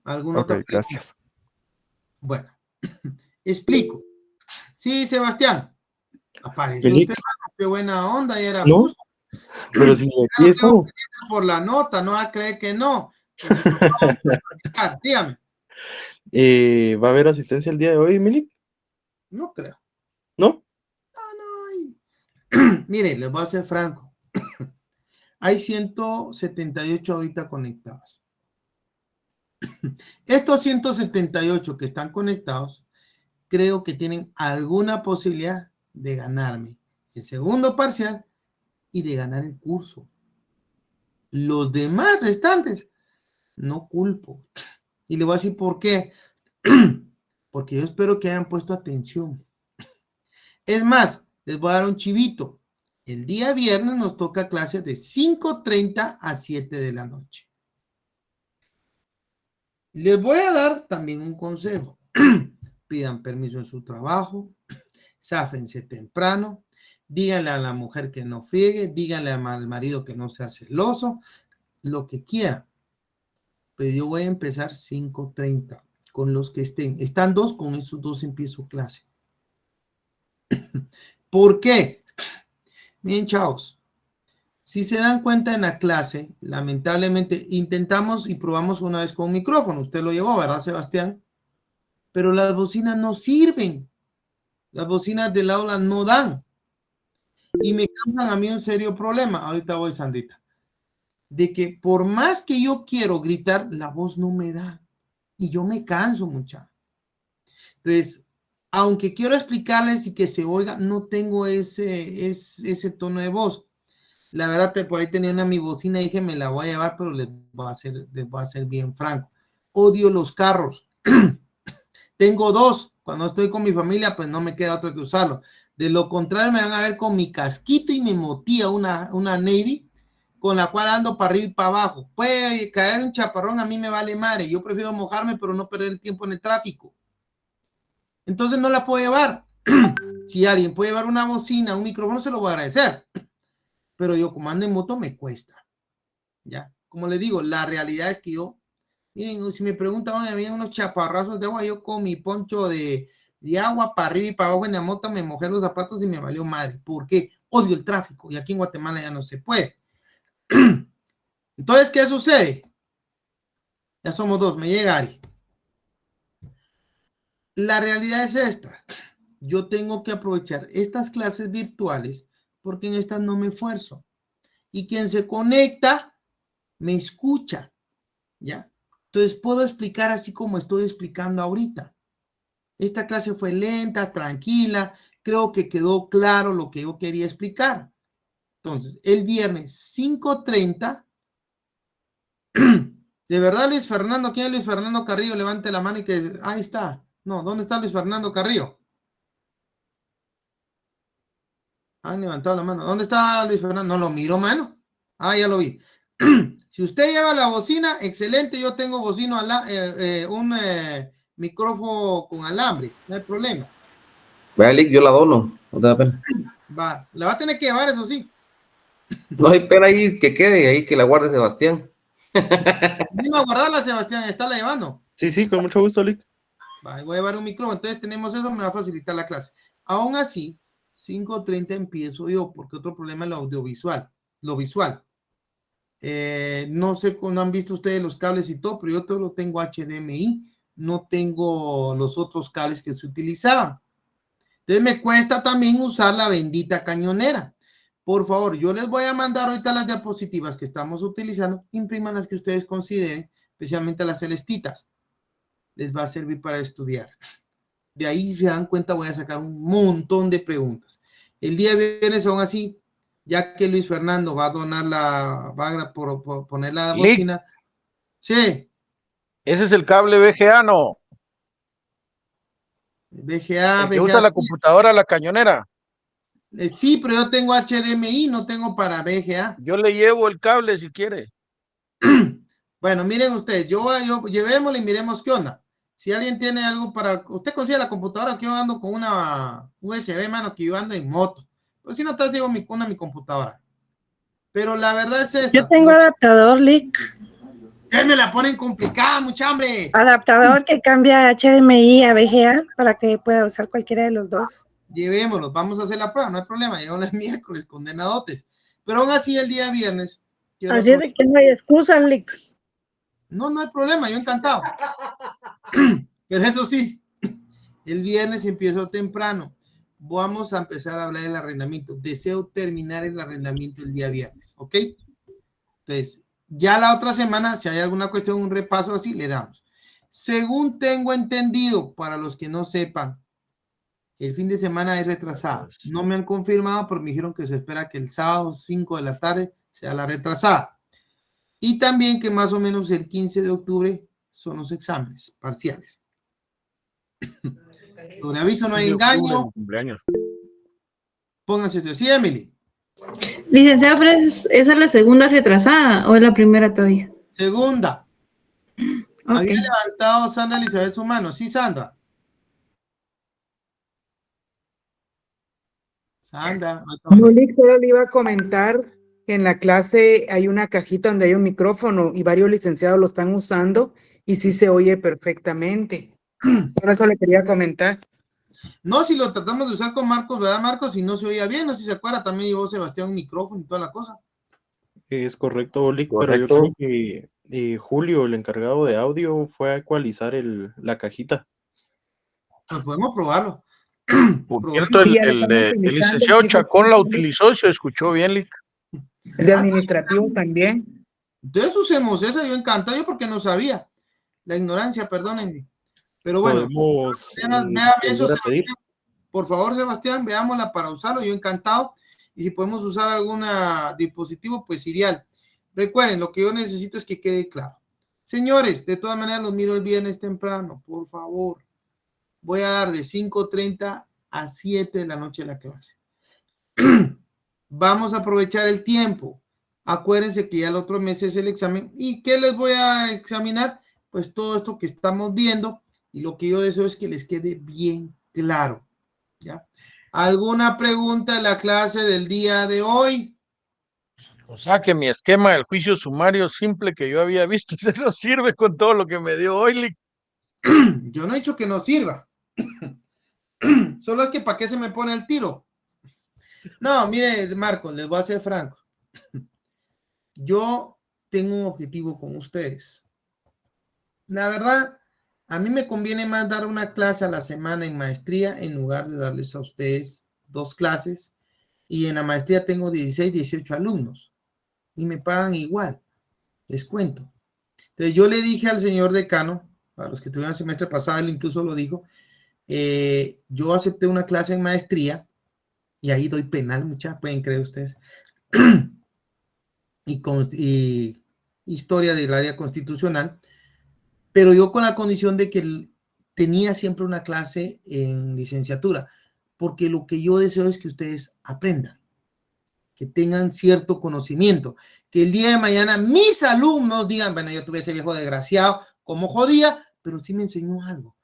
Speaker 1: ¿Alguna otra pregunta?
Speaker 14: Gracias.
Speaker 1: Bueno, explico. Sí, Sebastián. Apareció usted, qué buena onda, y era
Speaker 15: ¿No?
Speaker 1: justo.
Speaker 15: Pero si aquí estamos.
Speaker 1: Por la nota, no va a creer que no. Dígame.
Speaker 15: ¿Va a haber asistencia el día de hoy, Milik?
Speaker 1: No creo.
Speaker 15: ¿No?
Speaker 1: Mire, les voy a ser franco. Hay 178 ahorita conectados. Estos 178 que están conectados, creo que tienen alguna posibilidad de ganarme el segundo parcial y de ganar el curso. Los demás restantes, no culpo. Y le voy a decir por qué. Porque yo espero que hayan puesto atención. Es más, les voy a dar un chivito. El día viernes nos toca clases de 5:30 a 7 de la noche. Les voy a dar también un consejo. Pidan permiso en su trabajo, záfense temprano, díganle a la mujer que no friegue, díganle al marido que no sea celoso, lo que quieran. Pero yo voy a empezar 5:30 con los que estén. Están dos, con esos dos empiezo clase. ¿Por qué? Bien, chavos. Si se dan cuenta en la clase, lamentablemente intentamos y probamos una vez con un micrófono. Usted lo llevó, ¿verdad, Sebastián? Pero las bocinas no sirven. Las bocinas del aula no dan. Y me causan a mí un serio problema. Ahorita voy, Sandrita. De que por más que yo quiero gritar, la voz no me da. Y yo me canso, muchachos. Entonces, aunque quiero explicarles y que se oiga, no tengo ese tono de voz. La verdad, por ahí tenía mi bocina y dije, me la voy a llevar, pero les voy a ser bien franco. Odio los carros. Tengo dos. Cuando estoy con mi familia, pues no me queda otro que usarlo. De lo contrario, me van a ver con mi casquito y mi motilla, una Navy, con la cual ando para arriba y para abajo. Puede caer un chaparrón, a mí me vale madre. Yo prefiero mojarme, pero no perder el tiempo en el tráfico. Entonces no la puedo llevar. Si alguien puede llevar una bocina, un micrófono, se lo voy a agradecer. Pero yo como ando en moto me cuesta. ¿Ya? Como les digo, la realidad es que yo, miren, si me preguntan, oye, había unos chaparrazos de agua, yo con mi poncho de agua para arriba y para abajo en la moto me mojé los zapatos y me valió madre. ¿Por qué? Odio el tráfico y aquí en Guatemala ya no se puede. Entonces, ¿qué sucede? Ya somos dos, me llega Ari. La realidad es esta. Yo tengo que aprovechar estas clases virtuales porque en estas no me esfuerzo. Y quien se conecta, me escucha. ¿Ya? Entonces puedo explicar así como estoy explicando ahorita. Esta clase fue lenta, tranquila. Creo que quedó claro lo que yo quería explicar. Entonces, el viernes 5:30. De verdad, Luis Fernando, ¿quién es Luis Fernando Carrillo? Levante la mano y que... Ahí está. No, ¿dónde está Luis Fernando Carrillo? Han levantado la mano. ¿Dónde está Luis Fernando? No lo miro, mano. Ah, ya lo vi. Si usted lleva la bocina, excelente. Yo tengo bocino, un micrófono con alambre. No hay problema.
Speaker 16: Vaya, Lick, yo la dono. No te da pena.
Speaker 1: Va, la va a tener que llevar, eso sí.
Speaker 16: No hay pena ahí que quede, ahí que la guarde Sebastián.
Speaker 1: Venga a guardarla, Sebastián. ¿Está la llevando?
Speaker 15: Sí, con mucho gusto, Lick.
Speaker 1: Va, voy a llevar un micrófono. Entonces tenemos eso, me va a facilitar la clase. Aún así, 5:30 empiezo yo, porque otro problema es lo audiovisual, lo visual. No sé cómo han visto ustedes los cables y todo, pero yo todo lo tengo HDMI, no tengo los otros cables que se utilizaban. Entonces me cuesta también usar la bendita cañonera. Por favor, yo les voy a mandar ahorita las diapositivas que estamos utilizando, impriman las que ustedes consideren, especialmente las celestitas. Les va a servir para estudiar. De ahí se dan cuenta, voy a sacar un montón de preguntas. El día viernes aún así, ya que Luis Fernando va a donar por poner la bocina. Sí.
Speaker 7: Ese es el cable VGA, ¿no?
Speaker 1: VGA,
Speaker 7: el que usa la
Speaker 1: sí.
Speaker 7: computadora, la cañonera.
Speaker 1: Sí, pero yo tengo HDMI, no tengo para VGA.
Speaker 7: Yo le llevo el cable si quiere.
Speaker 1: Bueno, miren ustedes, llevémosle y miremos qué onda. Si alguien tiene algo para... Usted consigue la computadora, que yo ando con una USB, mano, que yo ando en moto. Pues si no te digo mi computadora. Pero la verdad es esta.
Speaker 17: Yo tengo adaptador, Lick.
Speaker 1: Ustedes me la ponen complicada, mucha hambre.
Speaker 17: Adaptador que cambia HDMI a VGA para que pueda usar cualquiera de los dos.
Speaker 1: Llevémoslo, vamos a hacer la prueba, no hay problema. Llevémoslo el miércoles, condenadotes. Pero aún así el día viernes...
Speaker 17: Así de que no hay excusa, Lick.
Speaker 1: No, no hay problema, yo encantado. Pero eso sí, el viernes empiezo temprano. Vamos a empezar a hablar del arrendamiento. Deseo terminar el arrendamiento el día viernes, ¿ok? Entonces, ya la otra semana, si hay alguna cuestión, un repaso así, le damos. Según tengo entendido, para los que no sepan, el fin de semana es retrasado. No me han confirmado, pero me dijeron que se espera que el sábado 5 de la tarde sea la retrasada. Y también que más o menos el 15 de octubre son los exámenes parciales. Sobre aviso no hay engaño. Pónganse esto. Sí, Emily.
Speaker 2: Licenciado, pero ¿esa es la segunda retrasada o es la primera todavía?
Speaker 1: Segunda.
Speaker 2: Okay.
Speaker 1: Había levantado Sandra Elizabeth su mano. Sí, Sandra. Sandra.
Speaker 18: No, Lick, solo le iba a comentar que en la clase hay una cajita donde hay un micrófono y varios licenciados lo están usando y sí se oye perfectamente. Por eso le quería comentar.
Speaker 1: No, si lo tratamos de usar con Marcos, ¿verdad, Marcos? Si no se oía bien, no sé si se acuerda, también llevó Sebastián un micrófono y toda la cosa.
Speaker 15: Es correcto, Lick, pero yo creo que Julio, el encargado de audio, fue a ecualizar la cajita.
Speaker 1: Pues podemos probarlo.
Speaker 7: Por cierto, el licenciado Chacón la utilizó, se escuchó bien, Lick.
Speaker 18: El de administrativo también.
Speaker 1: Entonces usemos esa, yo encantado, yo porque no sabía. La ignorancia, perdónenme. Pero bueno, véame eso, Sebastián. Por favor, Sebastián, veámosla para usarlo, yo encantado. Y si podemos usar algún dispositivo, pues ideal. Recuerden, lo que yo necesito es que quede claro. Señores, de todas maneras los miro el viernes temprano, por favor. Voy a dar de 5:30 a 7 de la noche la clase. Vamos a aprovechar el tiempo. Acuérdense que ya el otro mes es el examen. ¿Y qué les voy a examinar? Pues todo esto que estamos viendo, y lo que yo deseo es que les quede bien claro. ¿Ya? ¿Alguna pregunta en la clase del día de hoy?
Speaker 7: O sea que mi esquema del juicio sumario simple que yo había visto se no sirve con todo lo que me dio hoy, Lick.
Speaker 1: Yo no he dicho que no sirva. Solo es que ¿para qué se me pone el tiro? No, mire, Marcos, les voy a ser franco. Yo tengo un objetivo con ustedes. La verdad, a mí me conviene más dar una clase a la semana en maestría en lugar de darles a ustedes 2 clases. Y en la maestría tengo 16, 18 alumnos. Y me pagan igual. Les cuento. Entonces yo le dije al señor decano, a los que tuvieron el semestre pasado, él incluso lo dijo, yo acepté una clase en maestría y ahí doy penal, mucha, pueden creer ustedes, y historia del área constitucional, pero yo con la condición de que tenía siempre una clase en licenciatura, porque lo que yo deseo es que ustedes aprendan, que tengan cierto conocimiento, que el día de mañana mis alumnos digan, bueno, yo tuve ese viejo desgraciado, como jodía, pero sí me enseñó algo.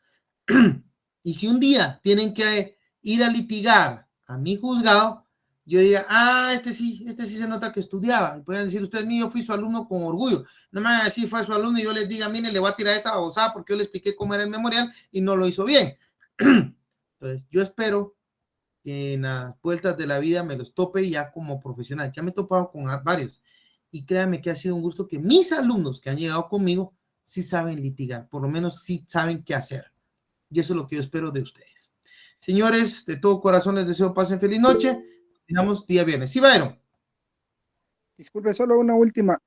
Speaker 1: Y si un día tienen que ir a litigar a mi juzgado, yo diga, este sí se nota que estudiaba. Y pueden decir, usted mío, fui su alumno con orgullo. No me van a decir, fue su alumno y yo les diga, mire, le voy a tirar esta babosada porque yo le expliqué cómo era el memorial y no lo hizo bien. Entonces, yo espero que en las vueltas de la vida me los tope ya como profesional. Ya me he topado con varios. Y créanme que ha sido un gusto que mis alumnos que han llegado conmigo sí saben litigar, por lo menos sí saben qué hacer. Y eso es lo que yo espero de ustedes. Señores, de todo corazón les deseo pasen feliz noche. Terminamos día viernes. Sí, Bayron.
Speaker 12: Disculpe, solo una última.